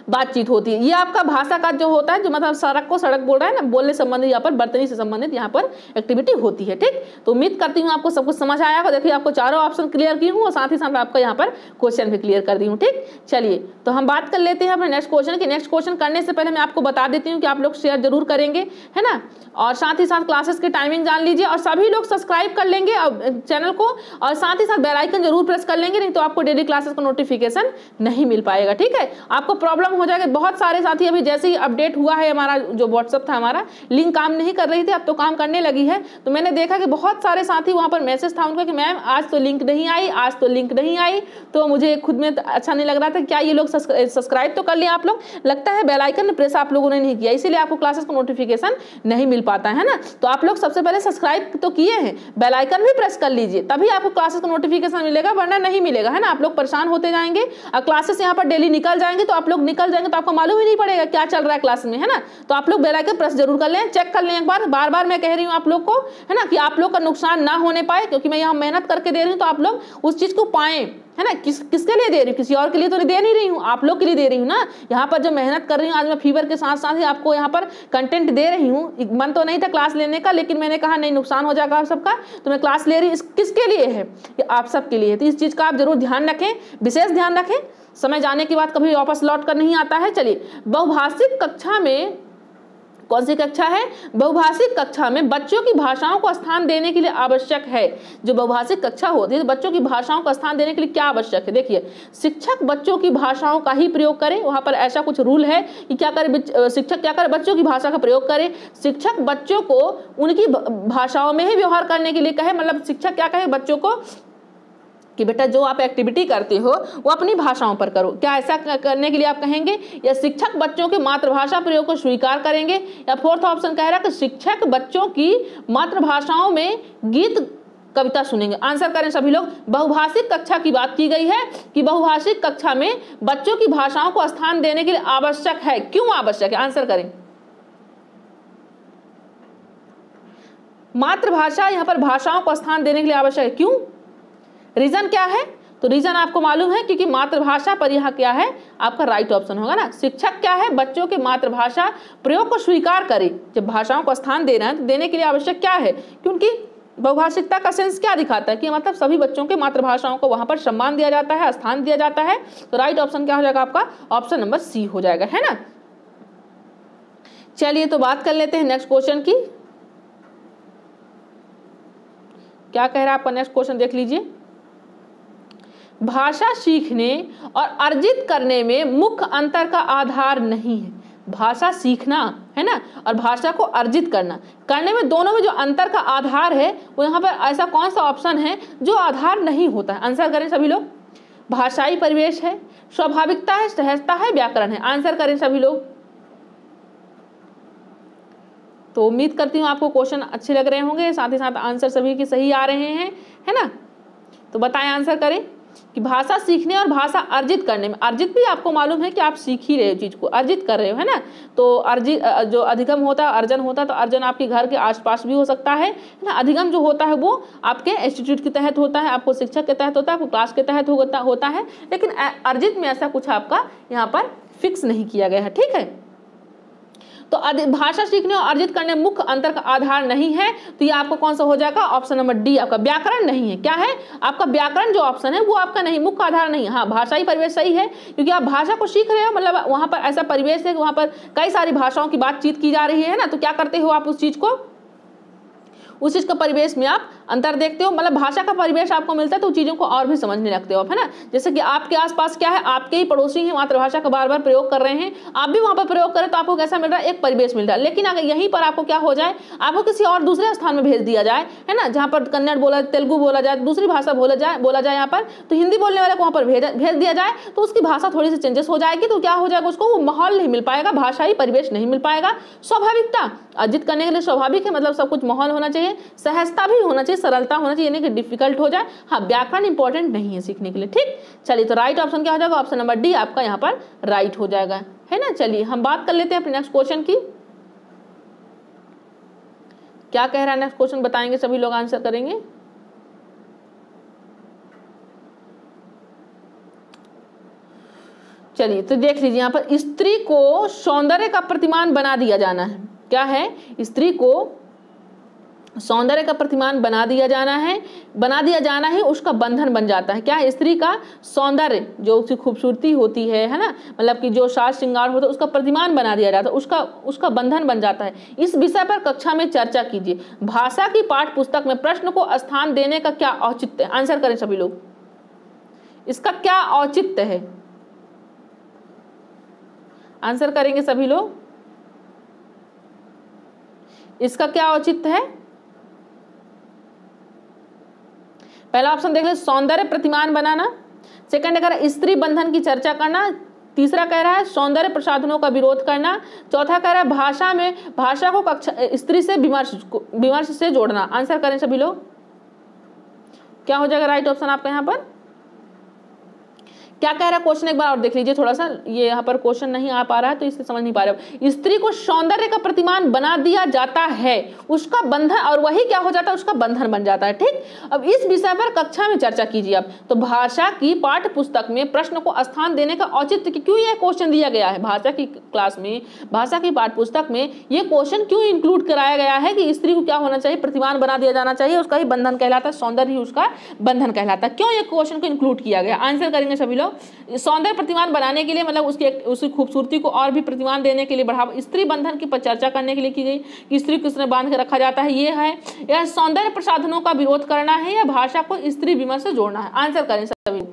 बातचीत होती है। ये आपका भाषा का जो होता है, जो मतलब सड़क को सड़क बोल रहा है ना, बोलने संबंधित, यहाँ पर बर्तनी से संबंधित यहाँ पर एक्टिविटी होती है। ठीक, तो उम्मीद करती हूँ आपको सब कुछ समझ आया होगा। देखिए, आपको चारों ऑप्शन क्लियर की हूँ और साथ ही साथ आपका यहाँ पर क्वेश्चन भी क्लियर कर दी हूँ। ठीक, चलिए, तो हम बात कर लेते हैं अपने नेक्स्ट क्वेश्चन की। नेक्स्ट क्वेश्चन करने से पहले मैं आपको बता देती हूँ कि आप लोग शेयर जरूर करेंगे, है ना, और साथ ही साथ क्लासेस की टाइमिंग जान लीजिए, और सभी लोग सब्सक्राइब कर लेंगे चैनल को, और साथ ही साथ बेल आइकन जरूर प्रेस कर लेंगे, नहीं तो आपको डेली क्लासेस का नोटिफिकेशन नहीं मिल पाएगा। ठीक है, आपको प्रॉब्लम हो जाएगा। बहुत सारे साथी अभी जैसे ही अपडेट हुआ है, हमारा जो व्हाट्सएप था, हमारा लिंक काम नहीं कर रही थी, अब तो काम करने लगी है। तो मैंने देखा कि बहुत सारे साथी, वहां पर मैसेज था उनका कि मैम आज तो लिंक नहीं आई, आज तो लिंक नहीं आई। तो मुझे खुद में अच्छा नहीं लग रहा था, क्या ये लोग सब्सक्राइब तो कर लिया आप लोग, लगता है बेल आइकन प्रेस आप लोगों ने नहीं किया, इसीलिए आपको क्लासेस का नोटिफिकेशन नहीं मिल पाता है ना। तो आप लोग सबसे पहले सब्सक्राइब तो किए हैं, बेल आइकन भी प्रेस कर लीजिए, तभी आपको क्लासेस का नोटिफिकेशन मिलेगा, वरना नहीं मिलेगा, है ना। आप लोग परेशान होते जाएंगे और क्लासेस यहाँ पर डेली निकल जाएंगे, तो आप लोग निकल जाएंगे तो आपको मालूम ही नहीं पड़ेगा क्या चल रहा है क्लास में, है ना। तो आप लोग बेल आइकन प्रेस जरूर कर लें, चेक कर लें एक बार। बार बार मैं कह रही हूँ आप लोग को, है ना, कि आप लोग का नुकसान ना होने पाए, क्योंकि मैं यहाँ मेहनत करके दे रही हूँ, तो आप लोग उस चीज को पाएं, है ना। किसके लिए दे रही हूँ, किसी और के लिए तो दे नहीं रही हूँ, आप लोग के लिए दे रही हूँ ना। यहाँ पर जो मेहनत कर रही हूँ, आज मैं फीवर के साथ साथ ही आपको यहाँ पर कंटेंट दे रही हूँ। मन तो नहीं था क्लास लेने का, लेकिन मैंने कहा नहीं, नुकसान हो जाएगा आप सबका, तो मैं क्लास ले रही हूँ। किसके लिए है, ये आप सबके लिए। तो इस चीज का आप जरूर ध्यान रखें, विशेष ध्यान रखें। समय जाने के बाद कभी वापस लौट कर नहीं आता है। चलिए, बहुभाषिक कक्षा में, कौन सी कक्षा है, बहुभाषिक कक्षा में बच्चों की भाषाओं को स्थान देने के लिए आवश्यक है। जो बहुभाषिक कक्षा होती है, तो बच्चों की भाषाओं को स्थान देने के लिए क्या आवश्यक है, देखिए, शिक्षक बच्चों की भाषाओं का ही प्रयोग करे। वहां पर ऐसा कुछ रूल है कि क्या करे शिक्षक, क्या करे, बच्चों की भाषा का प्रयोग करे। शिक्षक बच्चों को उनकी भाषाओं में ही व्यवहार करने के लिए कहे, मतलब शिक्षक क्या कहे बच्चों को कि बेटा जो आप एक्टिविटी करते हो वो अपनी भाषाओं पर करो। क्या ऐसा करने के लिए आप कहेंगे, या शिक्षक बच्चों के मातृभाषा प्रयोग को स्वीकार करेंगे। या फोर्थ ऑप्शन कह रहा है कि शिक्षक बच्चों की मातृभाषाओं में गीत कविता सुनेंगे। आंसर करें सभी लोग। बहुभाषिक कक्षा की बात की गई है कि बहुभाषिक कक्षा में बच्चों की भाषाओं को स्थान देने के लिए आवश्यक है। क्यों आवश्यक है, आंसर करें। मातृभाषा यहाँ पर भाषाओं को स्थान देने के लिए आवश्यक है, क्यों, रीजन क्या है, तो रीजन आपको मालूम है, क्योंकि मातृभाषा पर यहाँ क्या है, आपका राइट ऑप्शन होगा ना। शिक्षक क्या है, बच्चों के मातृभाषा प्रयोग को स्वीकार करे। जब भाषाओं को स्थान देना है तो देने के लिए आवश्यक क्या है, क्योंकि बहुभाषिकता का सेंस क्या दिखाता है कि मतलब सभी बच्चों के मातृभाषाओं को वहां पर सम्मान दिया जाता है, स्थान दिया जाता है। तो राइट ऑप्शन क्या हो जाएगा आपका, ऑप्शन नंबर सी हो जाएगा, है ना। चलिए, तो बात कर लेते हैं नेक्स्ट क्वेश्चन की। क्या कह रहा है आपका नेक्स्ट क्वेश्चन, देख लीजिए। भाषा सीखने और अर्जित करने में मुख्य अंतर का आधार नहीं है। भाषा सीखना है ना और भाषा को अर्जित करने में दोनों में जो अंतर का आधार है वो यहाँ पर ऐसा कौन सा ऑप्शन है जो आधार नहीं होता है? आंसर करें सभी लोग। भाषाई परिवेश है, स्वाभाविकता है, सहजता है, व्याकरण है। आंसर करें सभी लोग। तो उम्मीद करती हूँ आपको क्वेश्चन अच्छे लग रहे होंगे, साथ ही साथ आंसर सभी के सही आ रहे हैं, है ना। तो बताएं, आंसर करें कि भाषा सीखने और भाषा अर्जित करने में, अर्जित भी आपको मालूम है कि आप सीख ही रहे हो, चीज को अर्जित कर रहे हो, है ना। तो अर्जित जो अधिगम होता है, अर्जन होता है, तो अर्जन आपके घर के आसपास भी हो सकता है ना। अधिगम जो होता है वो आपके इंस्टीट्यूट के तहत होता है, आपको शिक्षक के तहत होता है, आपको क्लास के तहत होता है। लेकिन अर्जित में ऐसा कुछ आपका यहाँ पर फिक्स नहीं किया गया है, ठीक है। तो भाषा सीखने और अर्जित करने में मुख्य अंतर का आधार नहीं है, तो ये आपको कौन सा हो जाएगा? ऑप्शन नंबर डी आपका। व्याकरण नहीं है, क्या है आपका? व्याकरण जो ऑप्शन है वो आपका नहीं, मुख्य आधार नहीं। हाँ, भाषाई परिवेश सही है, क्योंकि आप भाषा को सीख रहे हो, मतलब वहां पर ऐसा परिवेश है कि वहां पर कई सारी भाषाओं की बातचीत की जा रही है ना। तो क्या करते हो आप? उस चीज का परिवेश में आप अंतर देखते हो, मतलब भाषा का परिवेश आपको मिलता है तो चीजों को और भी समझने लगते हो आप, है ना। जैसे कि आपके आसपास क्या है, आपके ही पड़ोसी हैं, मातृभाषा का बार बार प्रयोग कर रहे हैं, आप भी वहां पर प्रयोग करें तो आपको कैसा मिल रहा है? एक परिवेश मिल रहा है। लेकिन अगर यहीं पर आपको क्या हो जाए, आपको किसी और दूसरे स्थान में भेज दिया जाए, है ना, जहां पर कन्नड़ बोला, तेलुगु बोला जाए, दूसरी भाषा बोला जाए यहाँ पर, तो हिंदी बोलने वाले को वहां पर भेज दिया जाए तो उसकी भाषा थोड़ी सी चेंजेस हो जाएगी। तो क्या हो जाएगा? उसको वो माहौल नहीं मिल पाएगा, भाषाई परिवेश नहीं मिल पाएगा। स्वाभाविकता अर्जित करने के लिए स्वाभाविक है, मतलब सब कुछ माहौल होना चाहिए, सहजता भी होना चाहिए, सरलता होना चाहिए, यानी कि डिफिकल्ट हो जाए। हाँ, व्याकरण इंपॉर्टेंट नहीं है सीखने के लिए, ठीक। चलिए, तो राइट ऑप्शन क्या हो जाएगा? ऑप्शन नंबर डी आपका यहाँ पर राइट हो जाएगा, है ना। चलिए हम बात कर लेते हैं अपने नेक्स्ट क्वेश्चन की। क्या कह रहा है नेक्स्ट क्वेश्चन? बताएंगे सभी लोग, आंसर करेंगे। चलिए तो देख लीजिए, यहाँ पर स्त्री को सौंदर्य का प्रतिमान बना दिया जाना है। क्या है? स्त्री को सौंदर्य का प्रतिमान बना दिया जाना है, उसका बंधन बन जाता है। क्या है? स्त्री का सौंदर्य, जो उसकी खूबसूरती होती है ना, मतलब कि जो साज श्रृंगार होता है उसका प्रतिमान बना दिया जाता है, उसका बंधन बन जाता है। इस विषय पर कक्षा में चर्चा कीजिए। भाषा की पाठ्य पुस्तक में प्रश्न को स्थान देने का क्या औचित्य है? आंसर करें सभी लोग, इसका क्या औचित्य है? आंसर करेंगे सभी लोग, इसका क्या औचित्य है? पहला ऑप्शन देख ले, सौंदर्य प्रतिमान बनाना। सेकंड कह रहा है स्त्री बंधन की चर्चा करना। तीसरा कह रहा है सौंदर्य प्रसाधनों का विरोध करना। चौथा कह रहा है भाषा को स्त्री से विमर्श से जोड़ना। आंसर करें सभी लोग, क्या हो जाएगा राइट ऑप्शन आपका यहाँ पर? क्या कह रहा है क्वेश्चन एक बार और देख लीजिए थोड़ा सा, ये यहाँ पर क्वेश्चन नहीं आ पा रहा है तो इससे समझ नहीं पा रहे हो। स्त्री को सौंदर्य का प्रतिमान बना दिया जाता है, उसका बंधन, और वही क्या हो जाता है? उसका बंधन बन जाता है, ठीक। अब इस विषय पर कक्षा में चर्चा कीजिए आप। तो भाषा की पाठ्य पुस्तक में प्रश्न को स्थान देने का औचित्य, क्यों यह क्वेश्चन दिया गया है भाषा की क्लास में, भाषा की पाठ्य पुस्तक में ये क्वेश्चन क्यों इंक्लूड कराया गया है कि स्त्री को क्या होना चाहिए? प्रतिमान बना दिया जाना चाहिए, उसका ही बंधन कहलाता है, सौंदर्य ही उसका बंधन कहलाता है। क्यों ये क्वेश्चन को इंक्लूड किया गया? आंसर करेंगे सभी लोग। सौंदर्य प्रतिमान बनाने के लिए, मतलब उसकी खूबसूरती को और भी प्रतिमान देने के लिए बढ़ावा, स्त्री बंधन की चर्चा करने के लिए की गई कि स्त्री किस तरह बांध के रखा जाता है, ये है, या सौंदर्य प्रसाधनों का विरोध करना है, या भाषा को स्त्री विमर्श से जोड़ना है। आंसर करें सभी।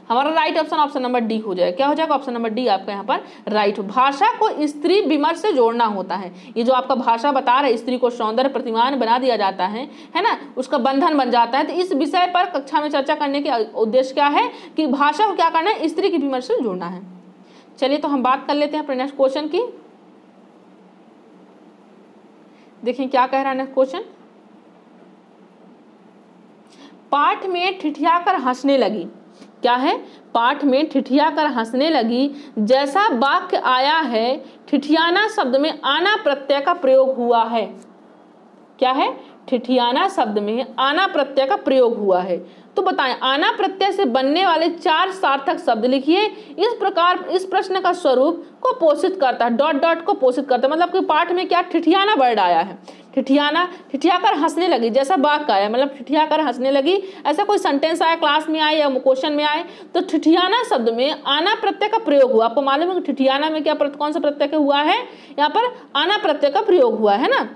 हमारा राइट ऑप्शन नंबर डी हो जाएगा। क्या हो जाएगा? ऑप्शन नंबर डी आपका यहाँ पर राइट। भाषा को स्त्री विमर्श से जोड़ना होता है। ये जो आपका भाषा बता रहा है, स्त्री को सौंदर्य प्रतिमान बना दिया जाता है ना, उसका बंधन बन जाता है। तो इस विषय पर कक्षा में चर्चा करने के उद्देश्य क्या है कि भाषा को क्या करना है? स्त्री की विमर्श से जोड़ना है। चलिए तो हम बात कर लेते हैं अपने नेक्स्ट क्वेश्चन की। देखिए क्या कह रहा है नेक्स्ट क्वेश्चन। पाठ में ठिठियाकर हंसने लगी। क्या है? पाठ में ठिठियाकर हंसने लगी। जैसा वाक्य आया है, ठिठियाना शब्द में आना प्रत्यय का प्रयोग हुआ है। क्या है? ठिठियाना शब्द में आना प्रत्यय का प्रयोग हुआ है। तो बताएं, आना प्रत्यय से बनने वाले 4 सार्थक शब्द लिखिए। इस प्रकार इस प्रश्न का स्वरूप को पोषित करता है, डॉट डॉट को पोषित करता है, मतलब कि पाठ में क्या ठिठियाना वर्ड आया है। ठिठियाना, ठिठियाकर हंसने लगी, जैसा वाक्य आया, मतलब ठिठियाकर हंसने लगी, ऐसा कोई सेंटेंस आया, क्लास में आए या क्वेश्चन में आए, तो ठिठियाना शब्द में आना प्रत्यय का प्रयोग हुआ। आपको मालूम है कि ठिठियाना में क्या कौन सा प्रत्यय हुआ है? यहाँ पर आना प्रत्यय का प्रयोग हुआ है ना।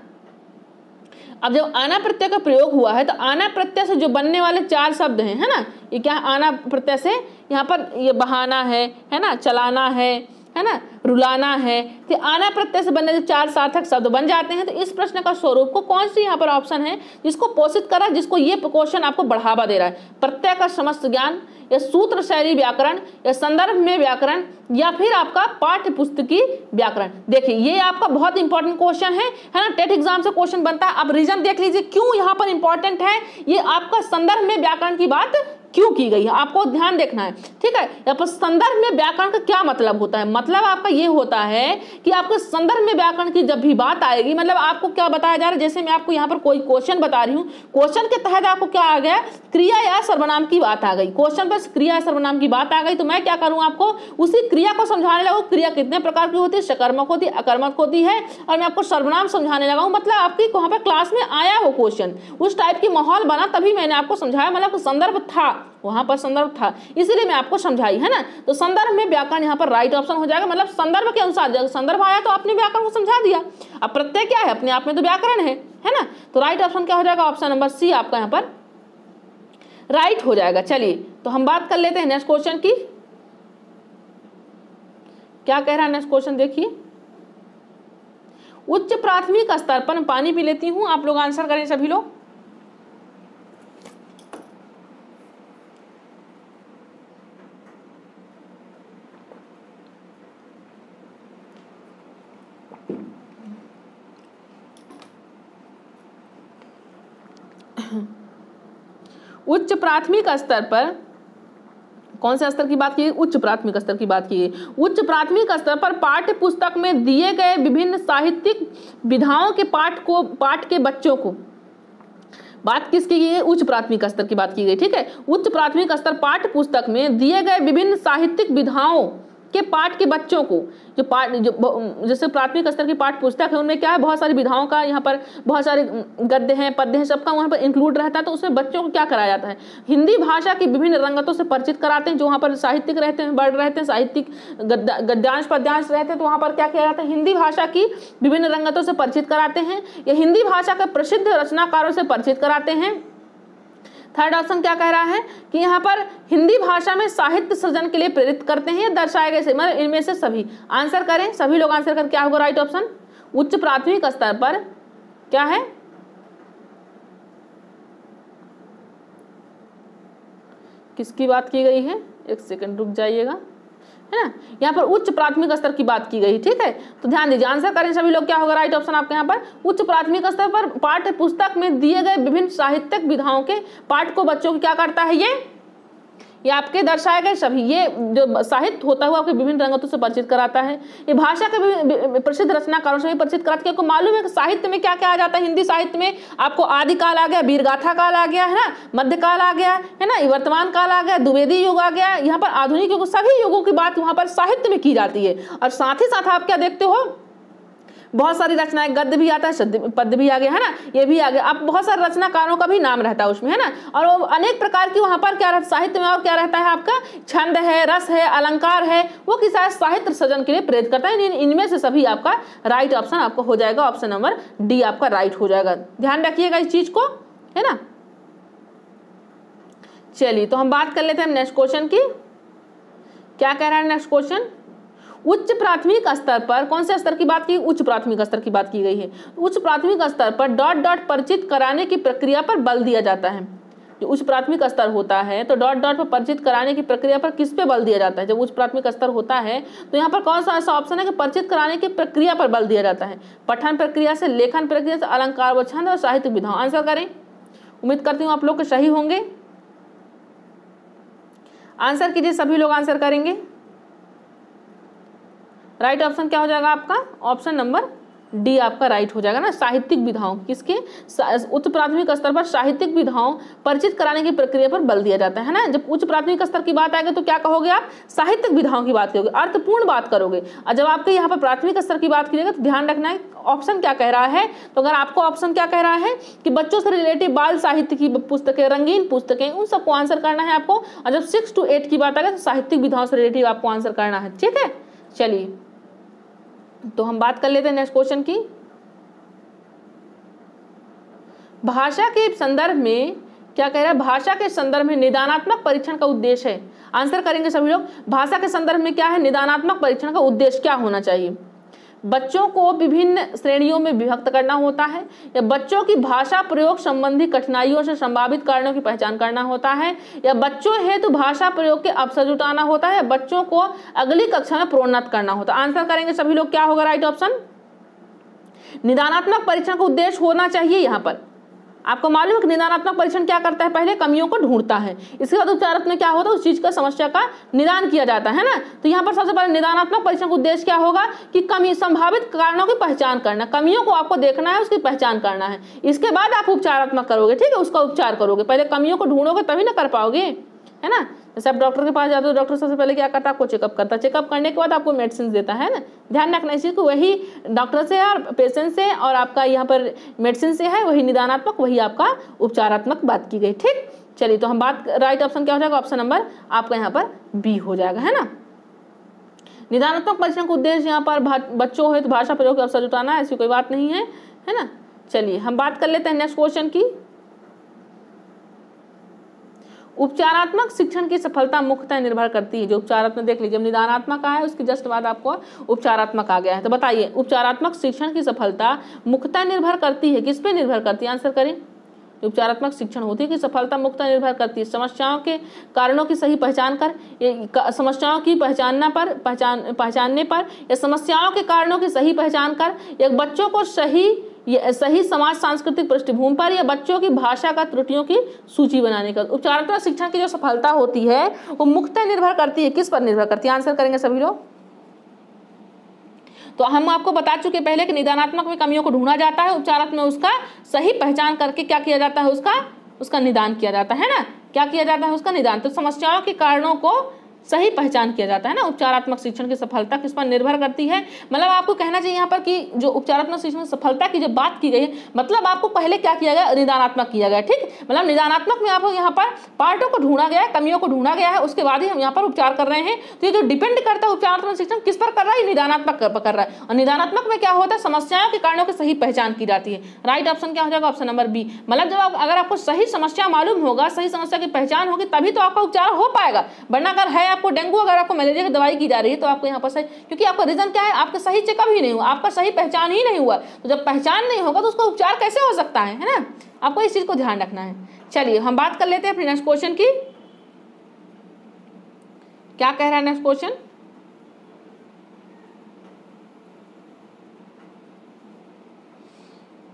अब जब आना प्रत्यय का प्रयोग हुआ है तो आना प्रत्यय से जो बनने वाले 4 शब्द हैं, है ना, ये क्या है, आना प्रत्यय से यहाँ पर ये बहाना है ना, चलाना है ना, रुलाना है, तो आना प्रत्यय से बनने से 4 सार्थक शब्द बन जाते हैं। तो इस प्रश्न का स्वरूप को कौन सी यहाँ पर ऑप्शन है जिसको पोषित करा, जिसको ये क्वेश्चन आपको बढ़ावा दे रहा है, प्रत्यय का समस्त ज्ञान या सूत्र शैली व्याकरण या संदर्भ में व्याकरण या फिर आपका पाठ्य पुस्तकी व्याकरण। देखिए ये आपका बहुत इंपॉर्टेंट क्वेश्चन है ना, टेट एग्जाम से क्वेश्चन बनता है। अब रीजन देख लीजिए क्यों यहाँ पर इंपॉर्टेंट है, ये आपका संदर्भ में व्याकरण की बात क्यों की गई है, आपको ध्यान देखना है, ठीक है। यहाँ पर संदर्भ में व्याकरण का क्या मतलब होता है, मतलब आपका ये होता है कि आपको संदर्भ में व्याकरण की जब भी बात आएगी, मतलब आपको क्या बताया जा रहा है, जैसे मैं आपको यहाँ पर कोई क्वेश्चन बता रही हूँ, क्वेश्चन के तहत आपको क्या आ गया, क्रिया या सर्वनाम की बात आ गई, क्वेश्चन पर क्रिया या सर्वनाम की बात आ गई, तो मैं क्या करूँ, आपको उसी क्रिया को समझाने लगूँ। क्रिया कितने प्रकार की होती है, सकर्मक होती है, अकर्मक होती है, और मैं आपको सर्वनाम समझाने लगा हूँ। मतलब आपकी वहाँ पर क्लास में आया वो क्वेश्चन, उस टाइप की माहौल बना, तभी मैंने आपको समझाया, मतलब संदर्भ था, वहां पर संदर्भ था, इसीलिए मैं आपको समझाई, है ना। तो संदर्भ में व्याकरण यहाँ पर राइट ऑप्शन हो जाएगा, मतलब संदर्भ के अनुसार, जब संदर्भ आया तो आपने व्याकरण को समझा दिया। अब प्रत्यय क्या है, अपने आप में तो व्याकरण है ना, तो राइट ऑप्शन क्या हो जाएगा, ऑप्शन नंबर सी आपका यहाँ पर राइट हो जाएगा। चलिए तो हम बात कर लेते हैं नेक्स्ट क्वेश्चन की, क्या कह रहा है नेक्स्ट क्वेश्चन, देखिए। उच्च प्राथमिक स्तर पर, पानी पी लेती हूं, आप लोग आंसर करें सभी लोग। उच्च प्राथमिक स्तर पर, कौन से स्तर की बात की, उच्च प्राथमिक स्तर की बात की है। उच्च प्राथमिक स्तर पर पाठ्य पुस्तक में दिए गए विभिन्न साहित्यिक विधाओं के पाठ के बच्चों को, बात किसकी की है, उच्च प्राथमिक स्तर की बात की गई, ठीक है। उच्च प्राथमिक स्तर पाठ्य पुस्तक में दिए गए विभिन्न साहित्यिक विधाओं के पाठ के बच्चों को, जो जैसे प्राथमिक स्तर की पाठ्य पुस्तक है उनमें क्या है, बहुत सारी विधाओं का, यहाँ पर बहुत सारे गद्य हैं, पद्य हैं, सबका वहाँ पर इंक्लूड रहता है। तो उसमें बच्चों को क्या कराया जाता है, हिंदी भाषा की विभिन्न रंगतों से परिचित कराते हैं, जो वहाँ पर साहित्यिक रहते हैं, वर्ड रहते हैं, साहित्यिक गद्यांश पद्यांश रहते हैं, तो वहाँ पर क्या किया जाता है, हिंदी भाषा की विभिन्न रंगतों से परिचित कराते हैं, या हिंदी भाषा के प्रसिद्ध रचनाकारों से परिचित कराते हैं। थर्ड ऑप्शन क्या कह रहा है कि यहाँ पर हिंदी भाषा में साहित्य सृजन के लिए प्रेरित करते हैं, दर्शाए गए, मतलब इनमें से सभी आंसर करें, सभी लोग आंसर करें, क्या होगा राइट ऑप्शन। उच्च प्राथमिक स्तर पर क्या है, किसकी बात की गई है, एक सेकंड रुक जाइएगा, है ना, यहाँ पर उच्च प्राथमिक स्तर की बात की गई, ठीक है। तो ध्यान दीजिए, आंसर करें सभी लोग, क्या होगा राइट ऑप्शन आपके यहाँ पर। उच्च प्राथमिक स्तर पर पाठ्य पुस्तक में दिए गए विभिन्न साहित्यिक विधाओं के पाठ को बच्चों को क्या करता है, ये आपके दर्शाए गए सभी, ये जो साहित्य होता है वो आपके विभिन्न रंगतों से परिचित कराता है, ये भाषा के प्रसिद्ध रचनाकारों से भी परिचित कराता है। आपको मालूम है कि साहित्य में क्या क्या आ जाता है, हिंदी साहित्य में आपको आदिकाल आ गया, वीरगाथा काल आ गया, है ना, मध्यकाल आ गया, है ना, वर्तमान काल आ गया, द्विवेदी युग आ गया, यहाँ पर आधुनिक युग, सभी युगों की बात वहाँ पर साहित्य में की जाती है। और साथ ही साथ आप क्या देखते हो, बहुत सारी रचनाएं, गद्य भी आता है, पद्य भी आ गया, है ना, ये भी आ गया। अब बहुत सारे रचनाकारों का भी नाम रहता है उसमें, है ना, और वो अनेक प्रकार की वहाँ पर क्या रहता है साहित्य में, और क्या रहता है आपका छंद है, रस है, अलंकार है, वो किसी साहित्य सृजन के लिए प्रेरित करता है। इनमें से सभी आपका राइट ऑप्शन आपको हो जाएगा, ऑप्शन नंबर डी आपका राइट हो जाएगा। ध्यान रखिएगा इस चीज को, है ना। चलिए तो हम बात कर लेते हैं नेक्स्ट क्वेश्चन की, क्या कह रहा है नेक्स्ट क्वेश्चन। उच्च प्राथमिक स्तर पर, कौन से स्तर की बात की, उच्च प्राथमिक स्तर की बात की गई है। उच्च प्राथमिक स्तर पर डॉट डॉट परिचित कराने की प्रक्रिया पर बल दिया जाता है। जो उच्च प्राथमिक स्तर होता है तो डॉट डॉट पर परिचित कराने की प्रक्रिया पर किस पे बल दिया जाता है। जब उच्च प्राथमिक स्तर होता है तो यहाँ पर कौन सा ऐसा ऑप्शन है कि परिचित कराने की प्रक्रिया पर बल दिया जाता है, पठन प्रक्रिया से, लेखन प्रक्रिया से, अलंकार व छंद और साहित्यिक विधाओं। आंसर करें, उम्मीद करती हूँ आप लोग के सही होंगे। आंसर कीजिए, सभी लोग आंसर करेंगे। राइट ऑप्शन क्या हो जाएगा आपका, ऑप्शन नंबर डी आपका राइट हो जाएगा ना, साहित्यिक विधाओं, किसके, उच्च प्राथमिक स्तर पर साहित्यिक विधाओं परिचित कराने की प्रक्रिया पर बल दिया जाता है ना। जब उच्च प्राथमिक स्तर की बात आएगी तो क्या कहोगे आप, साहित्यिक विधाओं की बात करोगे, अर्थपूर्ण बात करोगे। और जब आपके यहाँ पर प्राथमिक स्तर की बात कीजिएगा तो ध्यान रखना है ऑप्शन क्या कह रहा है। तो अगर आपको ऑप्शन क्या कह रहा है कि बच्चों से रिलेटिव बाल साहित्य की पुस्तकें, रंगीन पुस्तकें, उन सबको आंसर करना है आपको। और जब 6 to 8 की बात आएगी तो साहित्यिक विधाओं से रिलेटिव आपको आंसर करना है, ठीक है। चलिए तो हम बात कर लेते हैं नेक्स्ट क्वेश्चन की, भाषा के संदर्भ में क्या कह रहा है, भाषा के संदर्भ में निदानात्मक परीक्षण का उद्देश्य है। आंसर करेंगे सभी लोग, भाषा के संदर्भ में क्या है, निदानात्मक परीक्षण का उद्देश्य क्या होना चाहिए। बच्चों को विभिन्न श्रेणियों में विभक्त करना होता है, या बच्चों की भाषा प्रयोग संबंधी कठिनाइयों से संभावित कारणों की पहचान करना होता है, या बच्चों हेतु भाषा प्रयोग के अवसर जुटाना होता है, या बच्चों को अगली कक्षा में प्रोन्नत करना होता है। आंसर करेंगे सभी लोग, क्या होगा राइट ऑप्शन, निदानात्मक परीक्षण का उद्देश्य होना चाहिए। यहाँ पर आपको मालूम है कि निदानात्मक परीक्षण क्या करता है, पहले कमियों को ढूंढता है, इसके बाद उपचारात्मक में क्या होता है, उस चीज का समस्या का निदान किया जाता है ना। तो यहाँ पर सबसे पहले निदानात्मक परीक्षण का उद्देश्य क्या होगा कि कमी संभावित कारणों की पहचान करना, कमियों को आपको देखना है, उसकी पहचान करना है, इसके बाद आप उपचारात्मक करोगे, ठीक है, उसका उपचार करोगे। पहले कमियों को ढूंढोगे तभी ना कर पाओगे, है ना। जैसे आप डॉक्टर के पास जाते हो, डॉक्टर सबसे पहले क्या करता है, आपको चेकअप करता है, चेकअप करने के बाद आपको मेडिसिन देता है ना। ध्यान रखना इस चीज को, वही डॉक्टर से और पेशेंट से और आपका यहाँ पर मेडिसिन से है, वही निदानात्मक, वही आपका उपचारात्मक बात की गई। ठीक, चलिए तो हम बात, राइट ऑप्शन क्या हो जाएगा, ऑप्शन नंबर आपका यहाँ पर बी हो जाएगा, है ना। निदानात्मक परीक्षण का उद्देश्य यहाँ पर बच्चों है तो भाषा प्रयोग के अवसर जुटाना, ऐसी कोई बात नहीं है, है ना। चलिए हम बात कर लेते हैं नेक्स्ट क्वेश्चन की। उपचारात्मक शिक्षण की सफलता मुख्यतः निर्भर करती है, जो उपचारात्मक देख लीजिए, निदानात्मक आया है उसके जस्ट बाद आपको उपचारात्मक आ गया है। तो बताइए उपचारात्मक शिक्षण की सफलता मुख्यतः निर्भर करती है, किस पे निर्भर करती है, आंसर करें। उपचारात्मक शिक्षण होती है कि सफलता मुख्यतः निर्भर करती है समस्याओं के कारणों की सही पहचान कर, समस्याओं की पहचानने पर, या समस्याओं के कारणों की सही पहचान कर, या बच्चों को सही समाज सांस्कृतिक पृष्ठभूमि पर, या बच्चों की भाषा का त्रुटियों की सूची बनाने का। उपचारात्मक शिक्षण की जो सफलता होती है वो मुख्यतः निर्भर करती है, किस पर निर्भर करती है, आंसर करेंगे सभी लोग। तो हम आपको बता चुके पहले कि निदानात्मक में कमियों को ढूंढा जाता है, उपचारात्मक में उसका सही पहचान करके क्या किया जाता है, उसका निदान किया जाता है ना। क्या किया जाता है, उसका निदान। तो समस्याओं के कारणों को सही पहचान किया जाता है ना। उपचारात्मक शिक्षण की सफलता किस पर निर्भर करती है, मतलब आपको कहना चाहिए यहाँ पर कि जो उपचारात्मक शिक्षण की सफलता की जो बात की गई है, मतलब आपको पहले क्या किया गया, निदानात्मक किया गया। ठीक, मतलब निदानात्मक में आपको यहाँ पर पार्टों को ढूंढा गया है, कमियों को ढूंढा गया है, उसके बाद ही हम यहाँ पर उपचार कर रहे हैं। तो ये जो डिपेंड करता है उपचारात्मक शिक्षण किस पर कर रहा है, निदानात्मक कर रहा है। और निदानात्मक में क्या होता है, समस्याओं के कारणों की सही पहचान की जाती है। राइट ऑप्शन क्या हो जाएगा, ऑप्शन नंबर बी। मतलब जब अगर आपको सही समस्या मालूम होगा, सही समस्या की पहचान होगी, तभी तो आपका उपचार हो पाएगा। वरना अगर है आपको डेंगू, अगर आपको मलेरिया की दवाई की जा रही है, तो आपको यहाँ पर सही, क्योंकि आपका रीजन क्या है, आपका सही चेकअप ही नहीं हुआ, आपका सही पहचान ही नहीं हुआ। तो जब पहचान नहीं होगा तो उसका उपचार कैसे हो सकता है ना। आपको इस चीज को ध्यान रखना है। चलिए हम बात कर लेते हैं अपने नेक्स्ट क्वेश्चन की। क्या कह रहा है नेक्स्ट क्वेश्चन,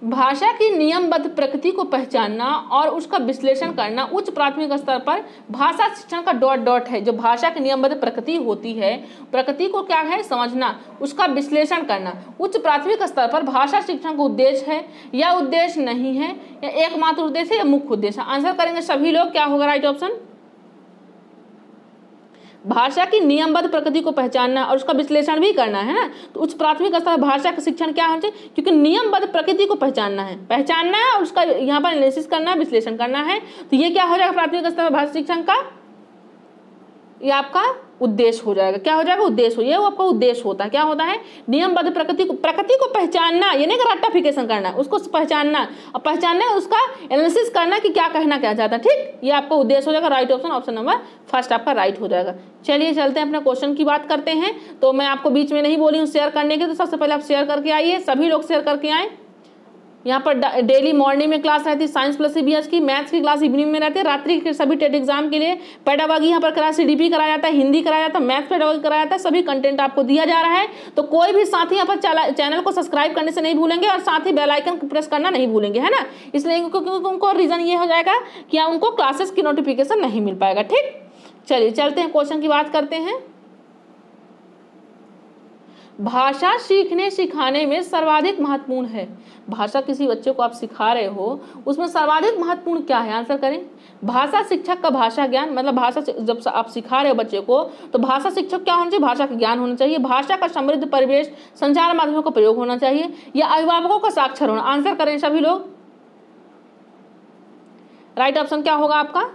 भाषा की नियमबद्ध प्रकृति को पहचानना और उसका विश्लेषण करना उच्च प्राथमिक स्तर पर भाषा शिक्षण का डॉट डॉट है। जो भाषा की नियमबद्ध प्रकृति होती है, प्रकृति को क्या है समझना, उसका विश्लेषण करना उच्च प्राथमिक स्तर पर भाषा शिक्षण का उद्देश्य है, या उद्देश्य नहीं है, या एकमात्र उद्देश्य है, या मुख्य उद्देश्य। आंसर करेंगे सभी लोग, क्या होगा राइट ऑप्शन, भाषा की नियमबद्ध प्रकृति को पहचानना और उसका विश्लेषण भी करना है ना। तो उच्च प्राथमिक स्तर भाषा का शिक्षण क्या होना चाहिए, क्योंकि नियमबद्ध प्रकृति को पहचानना है और उसका यहाँ पर एनालिसिस करना है, विश्लेषण करना है। तो ये क्या हो जाएगा प्राथमिक स्तर भाषा शिक्षण का, ये आपका उद्देश्य हो जाएगा। क्या हो जाएगा, उद्देश्य, ये वो आपका उद्देश्य होता है। क्या होता है, नियमबद्ध प्रकृति को पहचानना, ये नहीं रट्टाफिकेशन करना, उसको पहचानना और पहचानना उसका एनालिसिस करना कि क्या कहना क्या चाहता है। ठीक, ये आपका उद्देश्य हो जाएगा। Right option, option number first आपका राइट हो जाएगा। चलिए चलते हैं अपने क्वेश्चन की बात करते हैं। तो मैं आपको बीच में नहीं बोली हूँ शेयर करने के, तो सबसे पहले आप शेयर करके आइए, सभी लोग शेयर करके आए। यहाँ पर डेली मॉर्निंग में क्लास रहती है साइंस प्लस CBS की, मैथ्स की क्लास इवनिंग में रहती है, रात्रि के सभी टेट एग्जाम के लिए पेडागॉजी यहाँ पर क्लास CDP कराया जाता है, हिंदी कराया जाता है, मैथ्स पेडागॉजी कराया जाता है, सभी कंटेंट आपको दिया जा रहा है। तो कोई भी साथी यहाँ पर चैनल को सब्सक्राइब करने से नहीं भूलेंगे और साथ ही बेल आइकन प्रेस करना नहीं भूलेंगे, है ना। इसलिए क्योंकि उनको रीजन ये हो जाएगा कि उनको क्लासेस की नोटिफिकेशन नहीं मिल पाएगा। ठीक, चलिए चलते हैं क्वेश्चन की बात करते हैं। भाषा सीखने सिखाने में सर्वाधिक महत्वपूर्ण है, भाषा किसी बच्चे को आप सिखा रहे हो उसमें सर्वाधिक महत्वपूर्ण क्या है, आंसर करें। भाषा शिक्षक का भाषा ज्ञान, मतलब भाषा जब आप सिखा रहे हो बच्चे को तो भाषा शिक्षक क्या होना चाहिए, भाषा का ज्ञान होना चाहिए, भाषा का समृद्ध परिवेश संचार माध्यमों का प्रयोग होना चाहिए, या अभिभावकों का साक्षर होना। आंसर करें सभी लोग। राइट ऑप्शन क्या होगा आपका,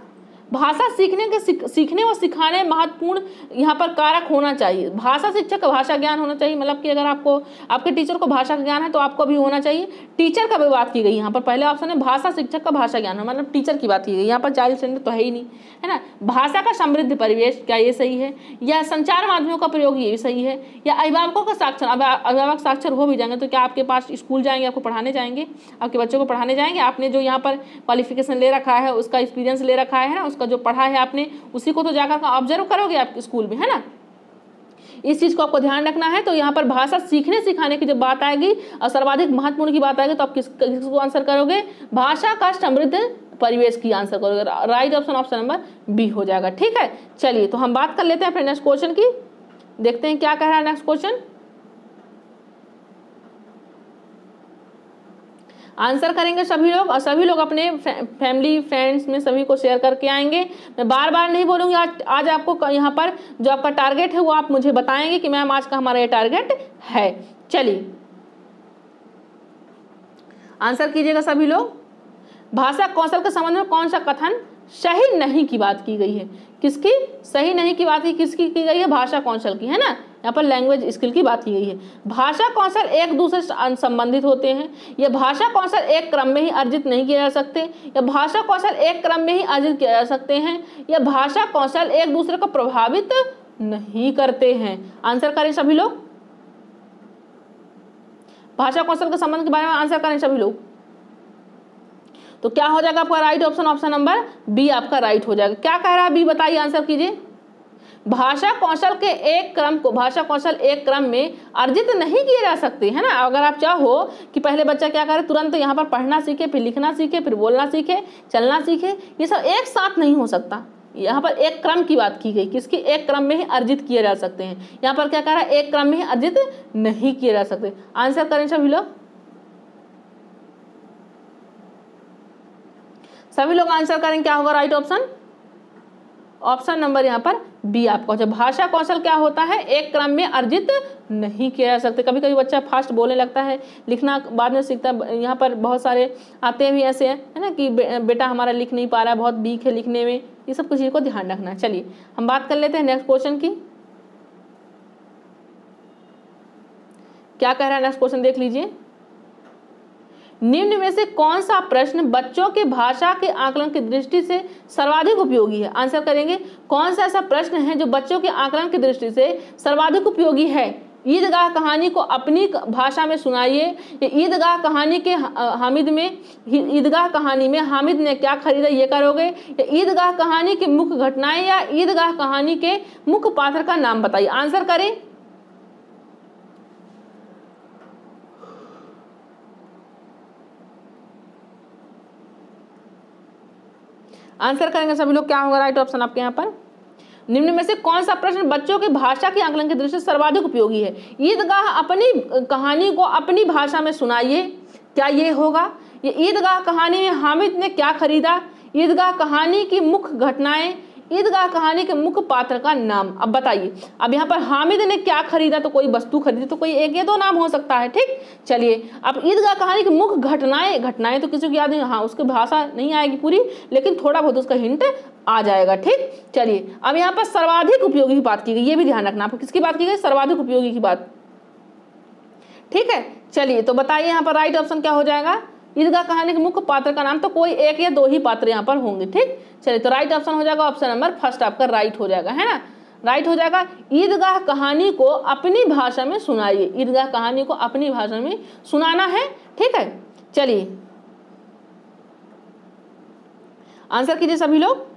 भाषा सीखने और सिखाने महत्वपूर्ण यहाँ पर कारक होना चाहिए। भाषा शिक्षक का भाषा ज्ञान होना चाहिए, मतलब कि अगर आपको आपके टीचर को भाषा का ज्ञान है तो आपको भी होना चाहिए। टीचर का भी बात की गई यहाँ पर, पहले ऑप्शन है भाषा शिक्षक का भाषा ज्ञान है, मतलब टीचर की बात की गई। यहाँ पर चाइल्ड सेंटर तो है ही नहीं, है ना। भाषा का समृद्ध परिवेश, क्या ये सही है? या संचार माध्यमों का प्रयोग, ये भी सही है। या अभिभावकों का साक्षर, अभिभावक साक्षर हो भी जाएंगे तो क्या आपके पास स्कूल जाएंगे, आपको पढ़ाने जाएंगे, आपके बच्चों को पढ़ाने जाएंगे? आपने जो यहाँ पर क्वालिफिकेशन ले रखा है, उसका एक्सपीरियंस ले रखा है ना, उसका जो पढ़ा है आपने, उसी को तो जाकर ऑब्जर्व करोगे आप स्कूल में, है ना। इस चीज को आपको ध्यान रखना है। तो यहाँ पर भाषा सीखने सिखाने की जब बात आएगी और सर्वाधिक महत्वपूर्ण की बात आएगी तो आप किसको आंसर करोगे? भाषा का समृद्ध परिवेश की आंसर करोगे। Right option option number B हो जाएगा। ठीक है, चलिए तो हम बात कर लेते हैं फिर नेक्स्ट क्वेश्चन की, देखते हैं क्या कह रहा है नेक्स्ट क्वेश्चन। आंसर करेंगे सभी लोग, और सभी लोग अपने फैमिली फ्रेंड्स में सभी को शेयर करके आएंगे। मैं बार बार नहीं बोलूंगी, आज आपको यहाँ पर जो आपका टारगेट है वो आप मुझे बताएंगे कि मैम आज का हमारा ये टारगेट है। चलिए आंसर कीजिएगा सभी लोग। भाषा कौशल के संबंध में कौन सा कथन सही नहीं की बात की गई है? किसकी सही नहीं की बात किसकी की गई है? भाषा कौशल की, है ना। यहाँ पर लैंग्वेज स्किल की बात की गई है। भाषा कौशल एक दूसरे से संबंधित होते हैं। यह भाषा कौशल एक क्रम में ही अर्जित नहीं किए जा सकते। या भाषा कौशल एक क्रम में ही अर्जित किए जा सकते हैं। या भाषा कौशल एक दूसरे को प्रभावित नहीं करते हैं। आंसर करें सभी लोग। भाषा कौशल के संबंध के बारे में आंसर करें सभी लोग। तो क्या हो जाएगा आपका right option? Option number B आपका राइट हो जाएगा। क्या कह रहा है बी, बताइए, आंसर कीजिए। भाषा कौशल के एक क्रम को, भाषा कौशल एक क्रम में अर्जित नहीं किए जा सकते, है ना। अगर आप चाहो कि पहले बच्चा क्या करे, तुरंत यहाँ पर पढ़ना सीखे, फिर लिखना सीखे, फिर बोलना सीखे, चलना सीखे, ये सब एक साथ नहीं हो सकता। यहाँ पर एक क्रम की बात की गई, किसकी? एक क्रम में ही अर्जित किए जा सकते हैं। यहाँ पर क्या कह रहा है? एक क्रम में ही अर्जित नहीं किए जा सकते। आंसर करें सभी लोग। सभी लोग आंसर करें, क्या होगा राइट ऑप्शन? ऑप्शन नंबर यहाँ पर बी आपका। जब भाषा कौशल क्या होता है? एक क्रम में अर्जित नहीं किया जा सकते। कभी कभी बच्चा फास्ट बोलने लगता है, लिखना बाद में सीखता है। यहाँ पर बहुत सारे आते भी ऐसे हैं, है ना, कि बेटा हमारा लिख नहीं पा रहा है, बहुत वीक है लिखने में। ये सब कुछ चीज़ को ध्यान रखना है। चलिए हम बात कर लेते हैं नेक्स्ट क्वेश्चन की। क्या कह रहा है नेक्स्ट क्वेश्चन, देख लीजिए। निम्न में से कौन सा प्रश्न बच्चों के भाषा के आकलन की दृष्टि से सर्वाधिक उपयोगी है? आंसर करेंगे। कौन सा ऐसा प्रश्न है जो बच्चों के आकलन की दृष्टि से सर्वाधिक उपयोगी है? ईदगाह कहानी को अपनी भाषा में सुनाइए। ईदगाह कहानी के हामिद में, ईदगाह कहानी में हामिद ने क्या खरीदा, ये करोगे। या ईदगाह कहानी की मुख्य घटनाएं, या ईदगाह कहानी के मुख्य पात्र का नाम बताइए। आंसर करें। आंसर करेंगे सभी लोग। क्या होगा राइट ऑप्शन आपके यहाँ पर? निम्न में से कौन सा प्रश्न बच्चों के भाषा के आकलन की दृष्टि से सर्वाधिक उपयोगी है? ईदगाह अपनी कहानी को अपनी भाषा में सुनाइए, क्या ये होगा। ये ईदगाह कहानी में हामिद ने क्या खरीदा, ईदगाह कहानी की मुख्य घटनाएं, ईदगाह कहानी के मुख्य पात्र का नाम। अब बताइए, अब यहाँ पर हामिद ने क्या खरीदा, तो कोई वस्तु खरीदी, तो कोई एक या दो नाम हो सकता है। ठीक, चलिए अब ईदगाह कहानी की मुख्य घटनाएं, घटनाएं तो किसी को याद नहीं, हाँ उसकी भाषा नहीं आएगी पूरी, लेकिन थोड़ा बहुत उसका हिंट आ जाएगा। ठीक, चलिए अब यहाँ पर सर्वाधिक उपयोगी की बात की गई, ये भी ध्यान रखना आपको, किसकी बात की गई? सर्वाधिक उपयोगी की बात। ठीक है, चलिए तो बताइए यहाँ पर राइट ऑप्शन क्या हो जाएगा? ईदगाह कहानी के मुख्य पात्र का नाम, तो कोई एक या दो ही पात्र यहाँ पर होंगे। ठीक, चलिए तो राइट ऑप्शन हो जाएगा ऑप्शन नंबर फर्स्ट आपका राइट हो जाएगा, है ना। राइट हो जाएगा। ईदगाह कहानी को अपनी भाषा में सुनाइए। ईदगाह कहानी को अपनी भाषा में सुनाना है। ठीक है, चलिए आंसर कीजिए सभी लोग।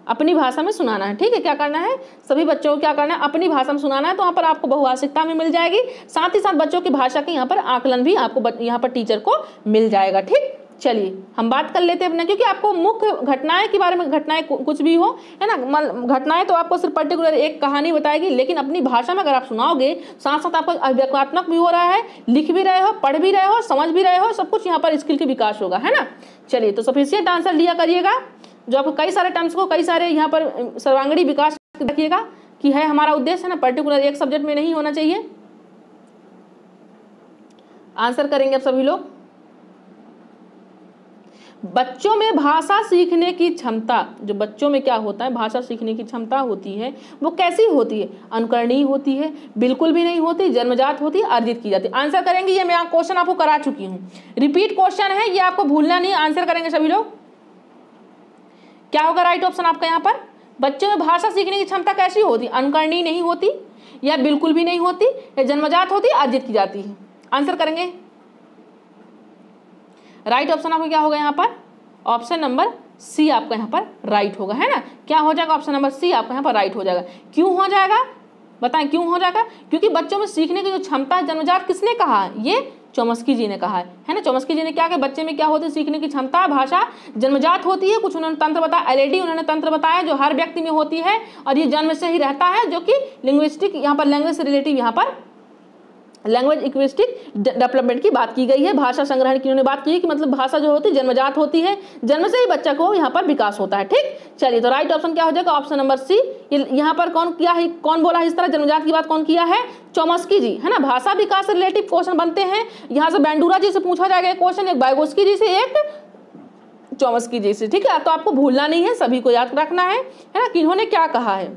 अपनी भाषा में सुनाना है। ठीक है, क्या करना है सभी बच्चों को, क्या करना है? अपनी भाषा में सुनाना है। तो यहाँ पर आपको बहुभाषिकता में मिल जाएगी, साथ ही साथ बच्चों की भाषा के यहाँ पर आकलन भी आपको यहाँ पर टीचर को मिल जाएगा। ठीक, चलिए हम बात कर लेते हैं अपना, क्योंकि आपको मुख्य घटनाएं के बारे में, घटनाएं कुछ भी हो, है ना, घटनाएं तो आपको सिर्फ पर्टिकुलर एक कहानी बताएगी, लेकिन अपनी भाषा में अगर आप सुनाओगे, साथ साथ आपका अभिव्यक्तात्मक भी हो रहा है, लिख भी रहे हो, पढ़ भी रहे हो, समझ भी रहे हो, सब कुछ यहाँ पर स्किल के विकास होगा, है ना। चलिए तो सफिशिएंट आंसर लिया करिएगा, जो आपको कई सारे टर्म्स को, कई सारे यहाँ पर सर्वांगीण विकास रखिएगा कि है हमारा उद्देश्य, है ना, पर्टिकुलर एक सब्जेक्ट में नहीं होना चाहिए। आंसर करेंगे आप सभी लोग। बच्चों में भाषा सीखने की क्षमता, जो बच्चों में क्या होता है भाषा सीखने की क्षमता होती है वो कैसी होती है? अनुकरणीय होती है, बिल्कुल भी नहीं होती, जन्मजात होती है, अर्जित की जाती है। आंसर करेंगे, ये मैं क्वेश्चन आपको करा चुकी हूँ, रिपीट क्वेश्चन है, ये आपको भूलना नहीं। आंसर करेंगे सभी लोग। क्या होगा राइट ऑप्शन आपका यहाँ पर? बच्चों में भाषा सीखने की क्षमता कैसी होती? अनुकरणीय नहीं होती, या बिल्कुल भी नहीं होती, या जन्मजात होती, अर्जित की जाती है। आंसर करेंगे। राइट ऑप्शन आपका क्या होगा यहाँ पर? ऑप्शन नंबर सी आपका यहाँ पर राइट होगा, है ना। क्या हो जाएगा? ऑप्शन नंबर सी आपका यहाँ पर राइट हो जाएगा। क्यों हो जाएगा बताएं, क्यों हो जाएगा? क्योंकि बच्चों में सीखने की जो क्षमता है जन्मजात किसने कहा? ये चोम्स्की जी ने कहा है ना। चोम्स्की जी ने क्या कहा? बच्चे में क्या होती है सीखने की क्षमता, भाषा जन्मजात होती है। कुछ उन्होंने तंत्र बताया, एलएडी उन्होंने तंत्र बताया जो हर व्यक्ति में होती है और ये जन्म से ही रहता है, जो कि लिंग्विस्टिक यहाँ पर लैंग्वेज से रिलेटिव यहाँ पर लैंग्वेज इक्विस्टिक डेवलपमेंट की बात की गई है। भाषा संग्रहण की उन्होंने बात की है कि मतलब भाषा जो होती है जन्मजात होती है, जन्म से ही बच्चा को यहाँ पर विकास होता है। ठीक, चलिए तो राइट ऑप्शन क्या हो जाएगा? Option number C. यहाँ पर कौन किया है, कौन बोला है इस तरह जन्मजात की बात कौन किया है? चोम्स्की जी, है ना। भाषा विकास से रिलेटिव क्वेश्चन बनते हैं, यहाँ से बेंडूरा जी से पूछा जाएगा क्वेश्चन, एक वाइगोत्स्की जी से, एक चोम्स्की जी से। ठीक है, तो आपको भूलना नहीं है, सभी को याद रखना है ना कि इन्होंने क्या कहा है।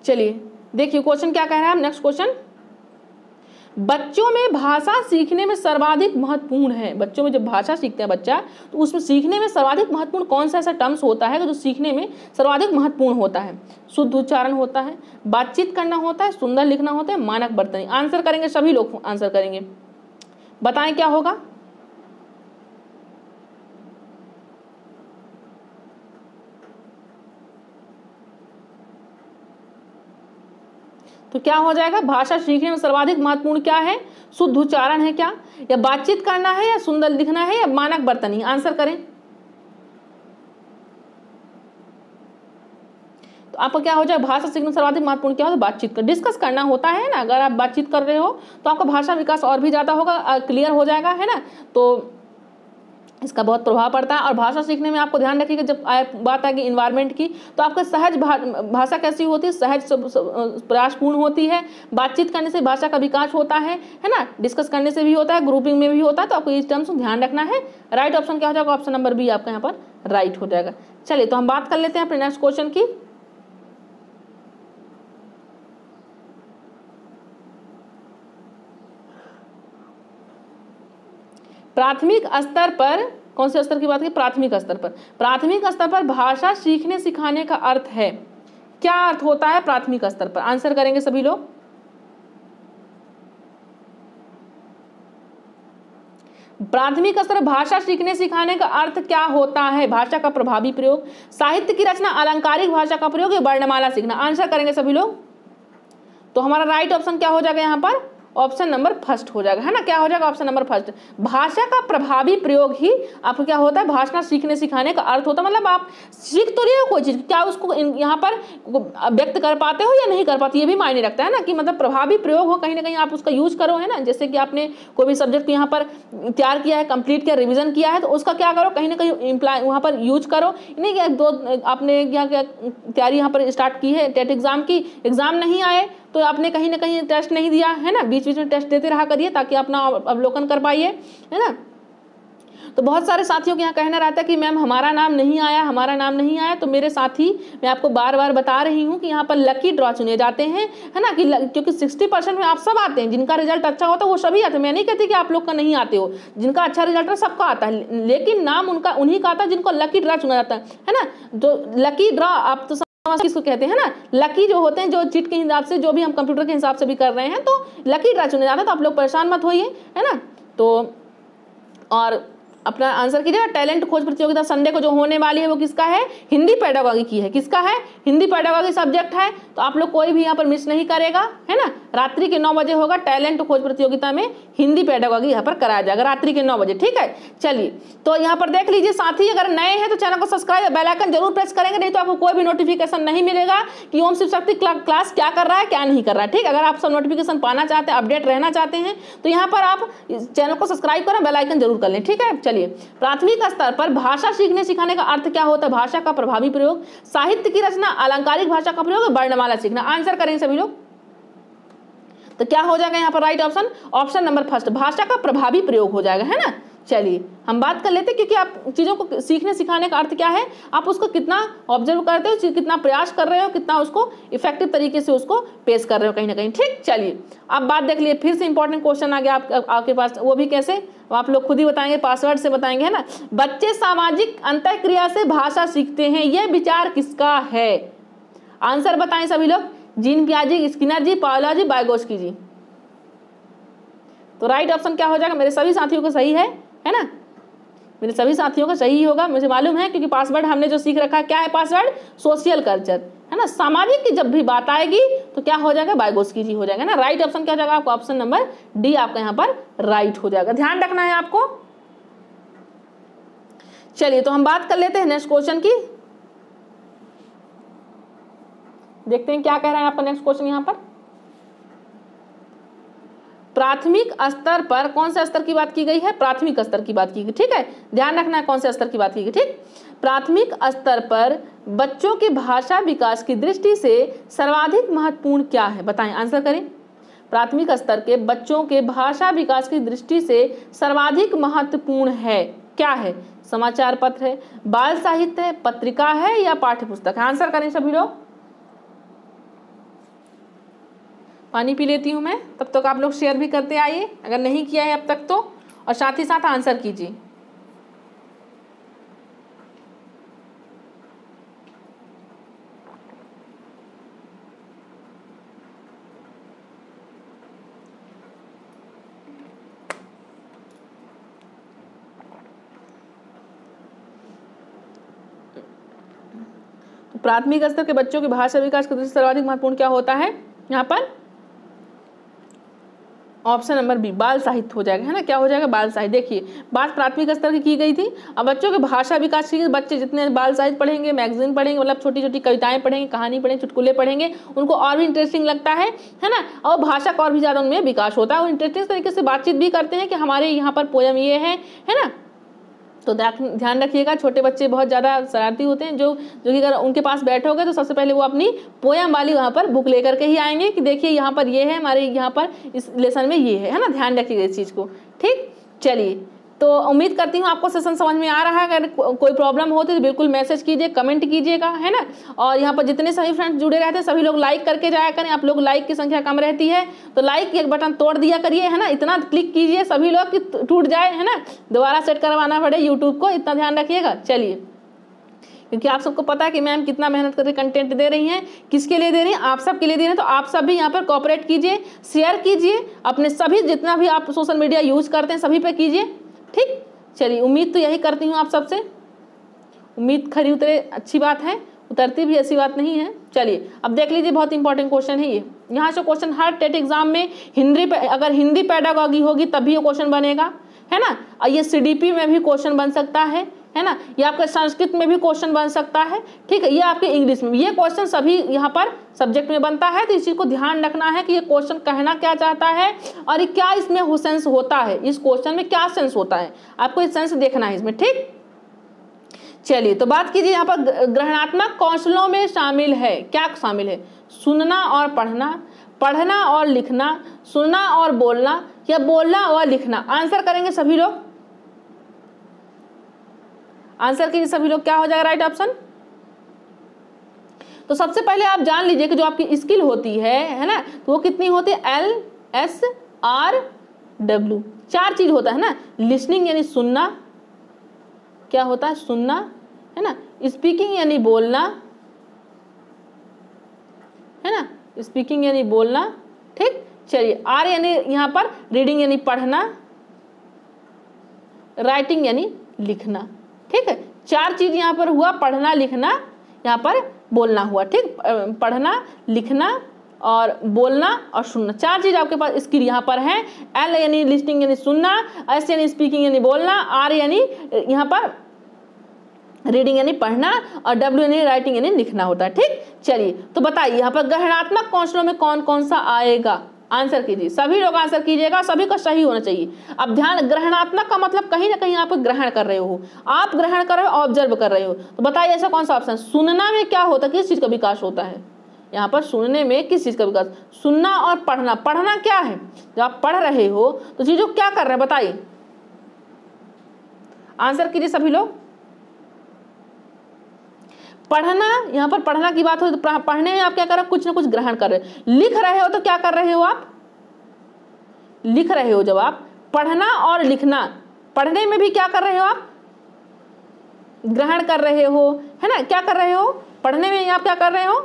चलिए देखिए क्वेश्चन क्या कह रहा है। नेक्स्ट क्वेश्चन, बच्चों में भाषा सीखने में सर्वाधिक महत्वपूर्ण है। बच्चों में जब भाषा सीखते हैं बच्चा, तो उसमें सीखने में सर्वाधिक महत्वपूर्ण कौन सा ऐसा टर्म्स होता है जो सीखने में सर्वाधिक महत्वपूर्ण होता है? शुद्ध उच्चारण होता है, बातचीत करना होता है, सुंदर लिखना होता है, मानक बर्तनी। आंसर करेंगे सभी लोग, आंसर करेंगे, बताएं क्या होगा? तो क्या हो जाएगा? भाषा सीखने में सर्वाधिक महत्वपूर्ण क्या है? शुद्ध उच्चारण है क्या, या बातचीत करना है, या सुंदर लिखना है, या मानक बर्तनी? आंसर करें। तो आपका क्या हो जाएगा? भाषा सीखने में सर्वाधिक महत्वपूर्ण क्या होता है? बातचीत कर, डिस्कस करना होता है ना। अगर आप बातचीत कर रहे हो तो आपका भाषा विकास और भी ज्यादा होगा, क्लियर हो जाएगा, है ना। तो इसका बहुत प्रभाव पड़ता है। और भाषा सीखने में आपको ध्यान रखिएगा, जब बात आएगी इन्वायरमेंट की, तो आपका सहज भाषा कैसी होती है? सहज प्रयासपूर्ण होती है। बातचीत करने से भाषा का विकास होता है ना। डिस्कस करने से भी होता है, ग्रुपिंग में भी होता है। तो आपको इस टर्म्स को ध्यान रखना है। राइट ऑप्शन क्या हो जाएगा? ऑप्शन नंबर बी आपका यहाँ पर राइट हो जाएगा। चलिए तो हम बात कर लेते हैं अपने नेक्स्ट क्वेश्चन की। प्राथमिक स्तर पर, कौन से स्तर की बात की? प्राथमिक स्तर पर। प्राथमिक स्तर पर भाषा सीखने सिखाने का अर्थ है, क्या अर्थ होता है प्राथमिक स्तर पर? आंसर करेंगे सभी लोग। प्राथमिक स्तर भाषा सीखने सिखाने का अर्थ क्या होता है? भाषा का प्रभावी प्रयोग, साहित्य की रचना, अलंकारिक भाषा का प्रयोग, या वर्णमाला सीखना? आंसर करेंगे सभी लोग। तो हमारा राइट ऑप्शन क्या हो जाएगा यहाँ पर? ऑप्शन नंबर फर्स्ट हो जाएगा, है ना। क्या हो जाएगा? Option number first. भाषा का प्रभावी प्रयोग ही आपको क्या होता है? भाषा सीखने सिखाने का अर्थ होता है। मतलब आप सीख तो रहे हो कोई चीज, क्या उसको यहाँ पर व्यक्त कर पाते हो या नहीं कर पाते, ये भी मायने रखता है ना। कि मतलब प्रभावी प्रयोग हो, कहीं ना कहीं आप उसका यूज करो, है ना। जैसे कि आपने कोई भी सब्जेक्ट को यहाँ पर तैयार किया है, कंप्लीट किया, रिविजन किया है, तो उसका क्या करो, कहीं ना कहीं इम्प्लाई वहाँ पर यूज करो। नहीं कि दो आपने क्या तैयारी यहाँ पर स्टार्ट की है टेट एग्जाम की, एग्जाम नहीं आए तो आपने कहीं ना कहीं टेस्ट नहीं दिया, है ना। बीच बीच में टेस्ट देते रहा करिए ताकि अपना अवलोकन कर पाइए, है ना। तो बहुत सारे साथियों के यहाँ कहना रहता है कि मैम हमारा नाम नहीं आया, हमारा नाम नहीं आया। तो मेरे साथी, मैं आपको बार बार बता रही हूँ कि यहाँ पर लकी ड्रॉ चुने जाते हैं, है ना। कि क्योंकि 60% में आप सब आते हैं, जिनका रिजल्ट अच्छा होता है वो सभी आते हैं। मैं नहीं कहती कि आप लोग का नहीं आते हो, जिनका अच्छा रिजल्ट है सबका आता है, लेकिन नाम उनका उन्हीं का आता है जिनको लकी ड्रॉ चुना जाता है ना। जो लकी ड्रॉ आप तो किसको कहते हैं ना, लकी जो होते हैं, जो चिट के हिसाब से, जो भी हम कंप्यूटर के हिसाब से भी कर रहे हैं, तो लकी ड्रॉ चुने जाता है। तो आप लोग परेशान मत होइए, है ना। तो और अपना आंसर कीजिएगा। टैलेंट खोज प्रतियोगिता संडे को जो होने वाली है वो किसका है? हिंदी पेडागोगी की है। किसका है? हिंदी पेडागोगी सब्जेक्ट है। तो आप लोग कोई भी यहाँ पर मिस नहीं करेगा, है ना। रात्रि के 9 बजे होगा टैलेंट खोज प्रतियोगिता में हिंदी पेडागोगी यहाँ पर कराया जाएगा रात्रि के 9 बजे, ठीक है। चलिए तो यहाँ पर देख लीजिए साथी, अगर नए हैं तो चैनल को सब्सक्राइब, बेल आइकन जरूर प्रेस करेंगे, नहीं तो आपको कोई भी नोटिफिकेशन नहीं मिलेगा कि ओम शिव शक्ति क्लास क्या कर रहा है, क्या नहीं कर रहा है, ठीक। अगर आप सब नोटिफिकेशन पाना चाहते हैं, अपडेट रहना चाहते हैं, तो यहाँ पर आप चैनल को सब्सक्राइब करें, बेल आइकन जरूर कर लें, ठीक है। चलिए, प्राथमिक स्तर पर भाषा सीखने सिखाने का अर्थ क्या होता है? भाषा का प्रभावी प्रयोग, साहित्य की रचना, अलंकारिक भाषा का प्रयोग, वर्णमाला सीखना। आंसर करेंगे सभी लोग। तो क्या हो जाएगा यहाँ पर right option? Option number first, भाषा का प्रभावी प्रयोग हो जाएगा, है ना। चलिए हम बात कर लेते हैं, क्योंकि आप चीज़ों को सीखने सिखाने का अर्थ क्या है, आप उसको कितना ऑब्जर्व करते हो, कितना प्रयास कर रहे हो, कितना उसको इफेक्टिव तरीके से उसको पेश कर रहे हो कहीं ना कहीं। ठीक, चलिए अब बात देख लिए, फिर से इंपॉर्टेंट क्वेश्चन आ गया आपके पास, वो भी कैसे, आप लोग खुद ही बताएंगे, पासवर्ड से बताएंगे, है ना। बच्चे सामाजिक अंतःक्रिया से भाषा सीखते हैं, यह विचार किसका है? आंसर बताएं सभी लोग। जीन पियाजे, स्किनर जी, पावलोव जी, वाइगोत्स्की जी। तो राइट ऑप्शन क्या हो जाएगा? मेरे सभी साथियों को सही है ना, मेरे सभी साथियों का सही होगा, मुझे मालूम है, क्योंकि पासवर्ड हमने जो सीख रखा है, क्या है पासवर्ड? सोशल कल्चर, है ना। सामाजिक की जब भी बात आएगी तो क्या हो जाएगा? वाइगोत्स्की जी हो जाएगा ना। राइट ऑप्शन क्या हो जाएगा आपको? ऑप्शन नंबर डी आपका यहाँ पर राइट हो जाएगा, ध्यान रखना है आपको। चलिए तो हम बात कर लेते हैं नेक्स्ट क्वेश्चन की, देखते हैं क्या कह रहा है आपका नेक्स्ट क्वेश्चन यहाँ पर। प्राथमिक स्तर पर कौन से स्तर की बात की गई है? प्राथमिक स्तर की बात की गई, ठीक है, ध्यान रखना है कौन से स्तर की बात की गई। ठीक, प्राथमिक स्तर पर बच्चों के भाषा विकास की दृष्टि से सर्वाधिक महत्वपूर्ण क्या है? बताएं, आंसर करें। प्राथमिक स्तर के बच्चों के भाषा विकास की दृष्टि से सर्वाधिक महत्वपूर्ण है, क्या है? समाचार पत्र है, बाल साहित्य है, पत्रिका है, या पाठ्य पुस्तक है? आंसर करें सभी लोग। पानी पी लेती हूँ मैं, तब तक आप लोग शेयर भी करते आइए अगर नहीं किया है अब तक तो, और साथ ही साथ आंसर कीजिए। तो प्राथमिक स्तर के बच्चों के भाषा विकास की दृष्टि से सर्वाधिक महत्वपूर्ण क्या होता है? यहाँ पर ऑप्शन नंबर बी, बाल साहित्य हो जाएगा, है ना। क्या हो जाएगा? बाल साहित्य। देखिए बात प्राथमिक स्तर की गई थी, अब बच्चों के भाषा विकास की, बच्चे जितने बाल साहित्य पढ़ेंगे, मैगजीन पढ़ेंगे, मतलब छोटी छोटी कविताएं पढ़ेंगे, कहानी पढ़ेंगे, चुटकुले पढ़ेंगे, उनको और भी इंटरेस्टिंग लगता है ना, और भाषा का और भी ज़्यादा उनमें विकास होता है, और इंटरेस्टिंग तरीके से बातचीत भी करते हैं कि हमारे यहाँ पर पोयम ये है ना। तो ध्यान रखिएगा, छोटे बच्चे बहुत ज़्यादा शरारती होते हैं, जो कि अगर उनके पास बैठोगे तो सबसे पहले वो अपनी पोयम वाली वहाँ पर बुक लेकर के ही आएंगे कि देखिए यहाँ पर ये है, हमारे यहाँ पर इस लेसन में ये है ना। ध्यान रखिएगा इस चीज़ को। ठीक, चलिए तो उम्मीद करती हूँ आपको सेशन समझ में आ रहा है। अगर कोई प्रॉब्लम होती तो बिल्कुल मैसेज कीजिए, कमेंट कीजिएगा, है ना। और यहाँ पर जितने सभी फ्रेंड्स जुड़े रहते हैं सभी लोग लाइक करके जाया करें, आप लोग लाइक की संख्या कम रहती है तो लाइक की एक बटन तोड़ दिया करिए, है ना। इतना क्लिक कीजिए सभी लोग कि टूट जाए, है ना, दोबारा सेट करवाना पड़े यूट्यूब को, इतना ध्यान रखिएगा। चलिए, क्योंकि आप सबको पता है कि मैम कितना मेहनत करके कंटेंट दे रही हैं, किसके लिए दे रही हैं? आप सब के लिए दे रही हैं। तो आप सब भी यहाँ पर कोऑपरेट कीजिए, शेयर कीजिए, अपने सभी जितना भी आप सोशल मीडिया यूज करते हैं सभी पे कीजिए। ठीक, चलिए उम्मीद तो यही करती हूँ आप सबसे, उम्मीद खरी उतरे अच्छी बात है, उतरती भी ऐसी बात नहीं है। चलिए अब देख लीजिए, बहुत इंपॉर्टेंट क्वेश्चन है ये। यहाँ से क्वेश्चन हर टेट एग्जाम में अगर हिंदी पेडागॉजी होगी तभी ये क्वेश्चन बनेगा, है ना। और ये CDP में भी क्वेश्चन बन सकता है ना, ये आपके संस्कृत में भी क्वेश्चन बन सकता है। ठीक है, ये आपके इंग्लिश में, ये क्वेश्चन सभी यहाँ पर सब्जेक्ट में बनता है। तो इस चीज को ध्यान रखना है कि ये क्वेश्चन कहना क्या चाहता है और क्या इसमें हो सेंस होता है, इस क्वेश्चन में क्या सेंस होता है, आपको इस सेंस देखना है इसमें। ठीक, चलिए तो बात कीजिए, यहाँ पर ग्रहणात्मक कौशलों में शामिल है, क्या शामिल है? सुनना और पढ़ना, पढ़ना और लिखना, सुनना और बोलना, या बोलना और लिखना? आंसर करेंगे सभी लोग, आंसर कीजिए सभी लोग, क्या हो जाएगा राइट ऑप्शन? तो सबसे पहले आप जान लीजिए कि जो आपकी स्किल होती है ना, तो वो कितनी होती है? LSRW, 4 चीज होता है ना। लिसनिंग यानी सुनना, क्या होता है? सुनना, है ना। स्पीकिंग यानी बोलना, है ना, स्पीकिंग यानी बोलना। ठीक, चलिए R यानी यहाँ पर रीडिंग यानी पढ़ना, राइटिंग यानी लिखना। ठीक है, 4 चीज यहाँ पर हुआ, पढ़ना लिखना, यहाँ पर बोलना हुआ। ठीक, पढ़ना लिखना और बोलना और सुनना, 4 चीज आपके पास स्किल यहाँ पर है। L यानी लिसनिंग यानी सुनना, S यानी स्पीकिंग यानी बोलना, R यानी यहाँ पर रीडिंग यानी पढ़ना, और W यानी राइटिंग यानी लिखना होता है। ठीक, चलिए तो बताइए यहाँ पर ग्रहणात्मक कौशलों में कौन कौन सा आएगा? आंसर कीजिए, सभी लोग आंसर कीजिएगा, सभी का सही होना चाहिए। अब ध्यान, ग्रहणात्मक का मतलब कहीं ना कहीं आप ग्रहण कर रहे हो, आप ग्रहण कर रहे हो, ऑब्जर्व कर रहे हो। तो बताइए ऐसा कौन सा ऑप्शन? सुनना में क्या होता है, किस चीज का विकास होता है? यहाँ पर सुनने में किस चीज का विकास? सुनना और पढ़ना। पढ़ना क्या है? जब आप पढ़ रहे हो तो चीजों क्या कर रहे हैं बताइए? आंसर कीजिए सभी लोग। पढ़ना, यहाँ पर पढ़ना की बात हो तो पढ़ने में आप क्या कर रहे हो, कुछ ना कुछ ग्रहण कर रहे हो। लिख रहे हो तो क्या कर रहे हो आप, लिख रहे हो। जब आप पढ़ना और लिखना, पढ़ने में भी क्या कर रहे हो आप, ग्रहण कर रहे हो, है ना। क्या कर रहे हो, पढ़ने में आप क्या कर रहे हो,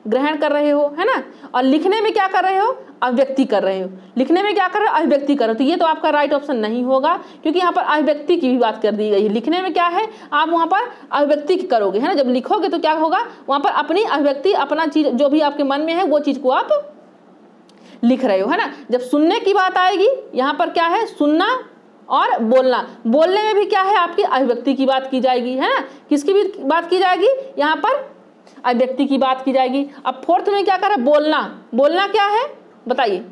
ग्रहण कर रहे हो, है ना। और लिखने में क्या कर रहे हो, अभिव्यक्ति कर रहे हो। लिखने में क्या कर रहे हो, अभिव्यक्ति कर रहे हो। तो ये तो आपका राइट ऑप्शन नहीं होगा, क्योंकि यहाँ पर अभिव्यक्ति की भी बात कर दी गई है। लिखने में क्या है, आप वहाँ पर अभिव्यक्ति करोगे, है ना। जब लिखोगे तो क्या होगा, वहाँ पर अपनी अभिव्यक्ति, अपना चीज जो भी आपके मन में है वो चीज को आप लिख रहे हो, है ना। जब सुनने की बात आएगी, यहाँ पर क्या है, सुनना और बोलना। बोलने में भी क्या है, आपकी अभिव्यक्ति की बात की जाएगी, है ना। किसकी भी बात की जाएगी, यहाँ पर अभिव्यक्ति की बात की जाएगी। अब फोर्थ में क्या कर रहा है, बोलना। बोलना क्या है बताइए,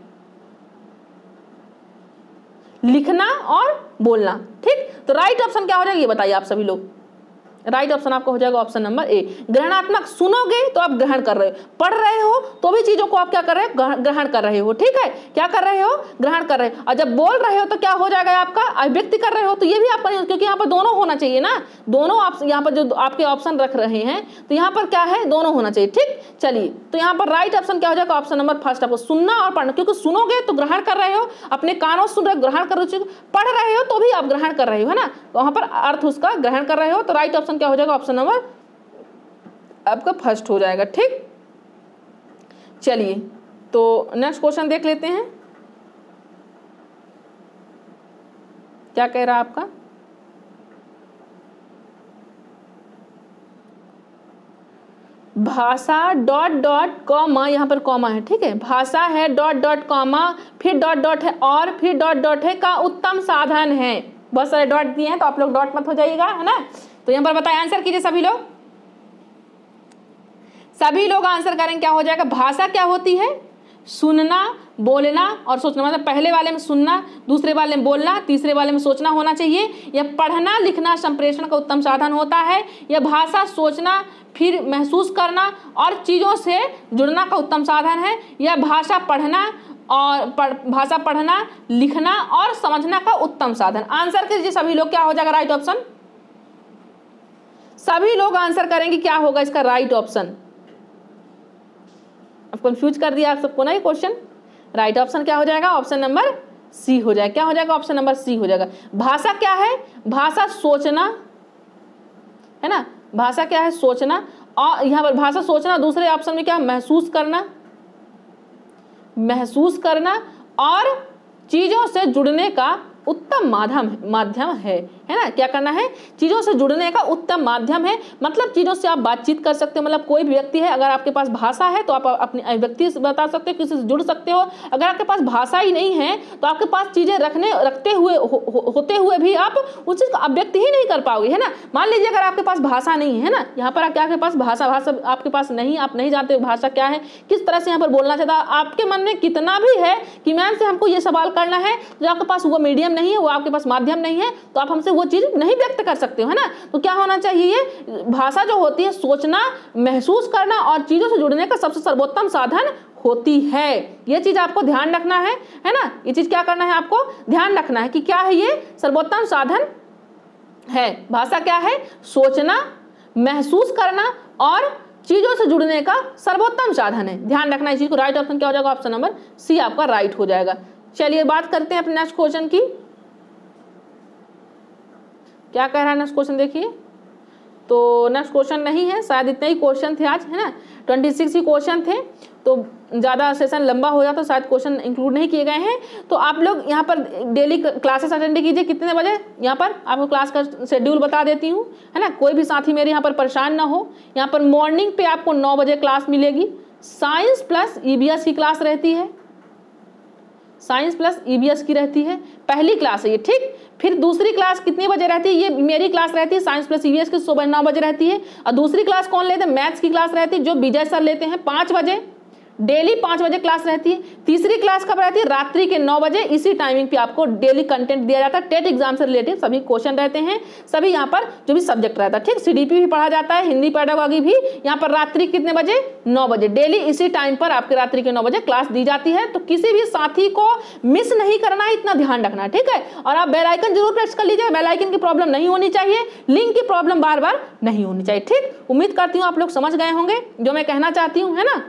लिखना और बोलना, ठीक। तो राइट ऑप्शन क्या हो जाएगा ये बताइए आप सभी लोग। राइट ऑप्शन आपका हो जाएगा ऑप्शन नंबर ए, ग्रहणात्मक। सुनोगे तो आप ग्रहण कर रहे हो, पढ़ रहे हो तो भी चीजों को आप क्या कर रहे हो, ग्रहण कर रहे हो, ठीक है। क्या कर रहे हो, ग्रहण कर रहे हो। और जब बोल रहे हो तो क्या हो जाएगा आपका, अभिव्यक्ति कर रहे हो। तो ये भी आप, क्योंकि यहाँ पर दोनों होना चाहिए ना, दोनों आप यहाँ पर जो आपके ऑप्शन रख रहे हैं, तो यहाँ पर क्या है, दोनों होना चाहिए, ठीक। चलिए, तो यहाँ पर राइट ऑप्शन क्या हो जाएगा, ऑप्शन नंबर फर्स्ट आपको, सुनना और पढ़ना। क्योंकि सुनोगे तो ग्रहण कर रहे हो, अपने कानों से सुन रहे हो, ग्रहण कर रहे हो। पढ़ रहे हो तो भी आप ग्रहण कर रहे हो, है ना। वहां पर अर्थ उसका ग्रहण कर रहे हो। तो राइट ऑप्शन क्या हो जाएगा, ऑप्शन नंबर आपका फर्स्ट हो जाएगा, ठीक। चलिए, तो नेक्स्ट क्वेश्चन देख लेते हैं, क्या कह रहा है आपका। भाषा डॉट डॉट कॉमा, यहाँ पर कॉमा है, ठीक है। भाषा है डॉट डॉट कॉमा, फिर डॉट डॉट है और फिर डॉट डॉट है का उत्तम साधन है। बहुत सारे डॉट दिए हैं तो आप लोग डॉट मत हो जाइएगा, है ना। तो यहाँ पर बताइए, आंसर कीजिए सभी लोग। सभी लोग आंसर करेंगे, क्या हो जाएगा। भाषा क्या होती है, सुनना, बोलना और सोचना। मतलब पहले वाले में सुनना, दूसरे वाले में बोलना, तीसरे वाले में सोचना होना चाहिए। यह पढ़ना लिखना संप्रेषण का उत्तम साधन होता है। यह भाषा सोचना, फिर महसूस करना और चीज़ों से जुड़ना का उत्तम साधन है। यह भाषा पढ़ना और भाषा पढ़ना, लिखना और समझना का उत्तम साधन। आंसर कीजिए सभी लोग, क्या हो जाएगा राइट ऑप्शन। सभी लोग आंसर करेंगे, क्या होगा इसका राइट ऑप्शन। अब कंफ्यूज कर दिया आप सबको ना ये क्वेश्चन। राइट ऑप्शन क्या हो जाएगा, ऑप्शन नंबर सी हो जाएगा। क्या हो जाएगा, ऑप्शन नंबर सी हो जाएगा। भाषा क्या है, भाषा सोचना, है ना। भाषा क्या है, सोचना। और यहाँ पर भाषा सोचना, दूसरे ऑप्शन में क्या, महसूस करना, महसूस करना और चीजों से जुड़ने का उत्तम माध्यम है ना। क्या करना है, चीजों से जुड़ने का उत्तम माध्यम है। मतलब चीजों से आप बातचीत कर सकते हो। मतलब कोई भी व्यक्ति है, अगर आपके पास भाषा है तो आप अपनी अभिव्यक्ति बता सकते हो, किसी से जुड़ सकते हो। अगर आपके पास भाषा ही नहीं है तो आपके पास चीजें रखते हुए होते हुए भी आप उस चीज को अभिव्यक्ति ही नहीं कर पाओगे, है ना। मान लीजिए अगर आपके पास भाषा नहीं है ना, यहाँ पर आपके पास भाषा आपके पास नहीं, आप नहीं जानते भाषा क्या है, किस तरह से यहाँ पर बोलना चाहता, आपके मन में कितना भी है कि मैम से हमको ये सवाल करना है, जो आपके पास वो मीडियम नहीं है, वो आपके पास माध्यम नहीं है, तो आप हमसे वो चीज नहीं व्यक्त कर सकते हो, है ना। तो क्या होना चाहिए, भाषा जो होती है सोचना, महसूस करना और चीजों से जुड़ने का सबसे सर्वोत्तम साधन होती है। ये चीज आपको ध्यान रखना है ना। ये चीज क्या करना है, आपको ध्यान रखना है कि क्या है, ये सर्वोत्तम साधन है। भाषा क्या है, सोचना, महसूस करना और चीजों से जुड़ने का सर्वोत्तम साधन है। ध्यान रखना इस चीज को। राइट ऑप्शन क्या हो जाएगा, ऑप्शन नंबर सी आपका राइट हो जाएगा। चलिए बात करते हैं अपने नेक्स्ट क्वेश्चन की। क्या कह रहा है नेक्स्ट क्वेश्चन, देखिए। तो नेक्स्ट क्वेश्चन नहीं है, शायद इतने ही क्वेश्चन थे आज, है ना। 26 ही क्वेश्चन थे, तो ज़्यादा सेशन लंबा हो जाता तो शायद क्वेश्चन इंक्लूड नहीं किए गए हैं। तो आप लोग यहाँ पर डेली क्लासेस अटेंड कीजिए। कितने बजे, यहाँ पर आपको क्लास का शेड्यूल बता देती हूँ, है ना। कोई भी साथी मेरे यहाँ पर परेशान ना हो। यहाँ पर मॉर्निंग पे आपको 9 बजे क्लास मिलेगी। साइंस प्लस ईबीएस की क्लास रहती है, साइंस प्लस ईबीएस की रहती है, पहली क्लास है ये, ठीक। फिर दूसरी क्लास कितने बजे रहती है, ये मेरी क्लास रहती है साइंस प्लस ईबीएस की, सुबह 9 बजे रहती है। और दूसरी क्लास कौन लेते हैं, मैथ्स की क्लास रहती है, जो विजय सर लेते हैं 5 बजे। डेली 5 बजे क्लास रहती है। तीसरी क्लास कब रहती है? रात्रि के 9 बजे। इसी टाइमिंग पे आपको डेली कंटेंट दिया जाता है। टेट एग्जाम से रिलेटेड सभी क्वेश्चन रहते हैं, सभी यहाँ पर जो भी सब्जेक्ट रहता है, ठीक। सीडीपी भी पढ़ा जाता है, हिंदी पेडागोगी भी यहाँ पर रात्रि कितने बजे? 9 बजे। डेली इसी टाइम पर आपके रात्रि के 9 बजे क्लास दी जाती है। तो किसी भी साथी को मिस नहीं करना है, इतना ध्यान रखना, ठीक है। और आप बेल आइकन जरूर प्रेस कर लीजिए, बेल आइकन की प्रॉब्लम नहीं होनी चाहिए, लिंक की प्रॉब्लम बार बार नहीं होनी चाहिए, ठीक। उम्मीद करती हूँ आप लोग समझ गए होंगे जो मैं कहना चाहती हूँ, है ना।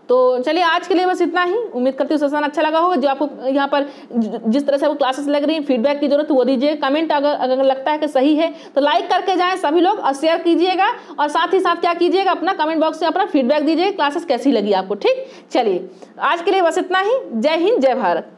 तो चलिए आज के लिए बस इतना ही। उम्मीद करती हूँ सेशन अच्छा लगा होगा। जो आपको यहाँ पर जिस तरह से वो क्लासेस लग रही हैं, फीडबैक की जरूरत वो दीजिए। कमेंट अगर लगता है कि सही है तो लाइक करके जाएं सभी लोग, और शेयर कीजिएगा। और साथ ही साथ क्या कीजिएगा, अपना कमेंट बॉक्स में अपना फीडबैक दीजिए, क्लासेस कैसी लगी आपको, ठीक। चलिए आज के लिए बस इतना ही। जय हिंद, जय भारत।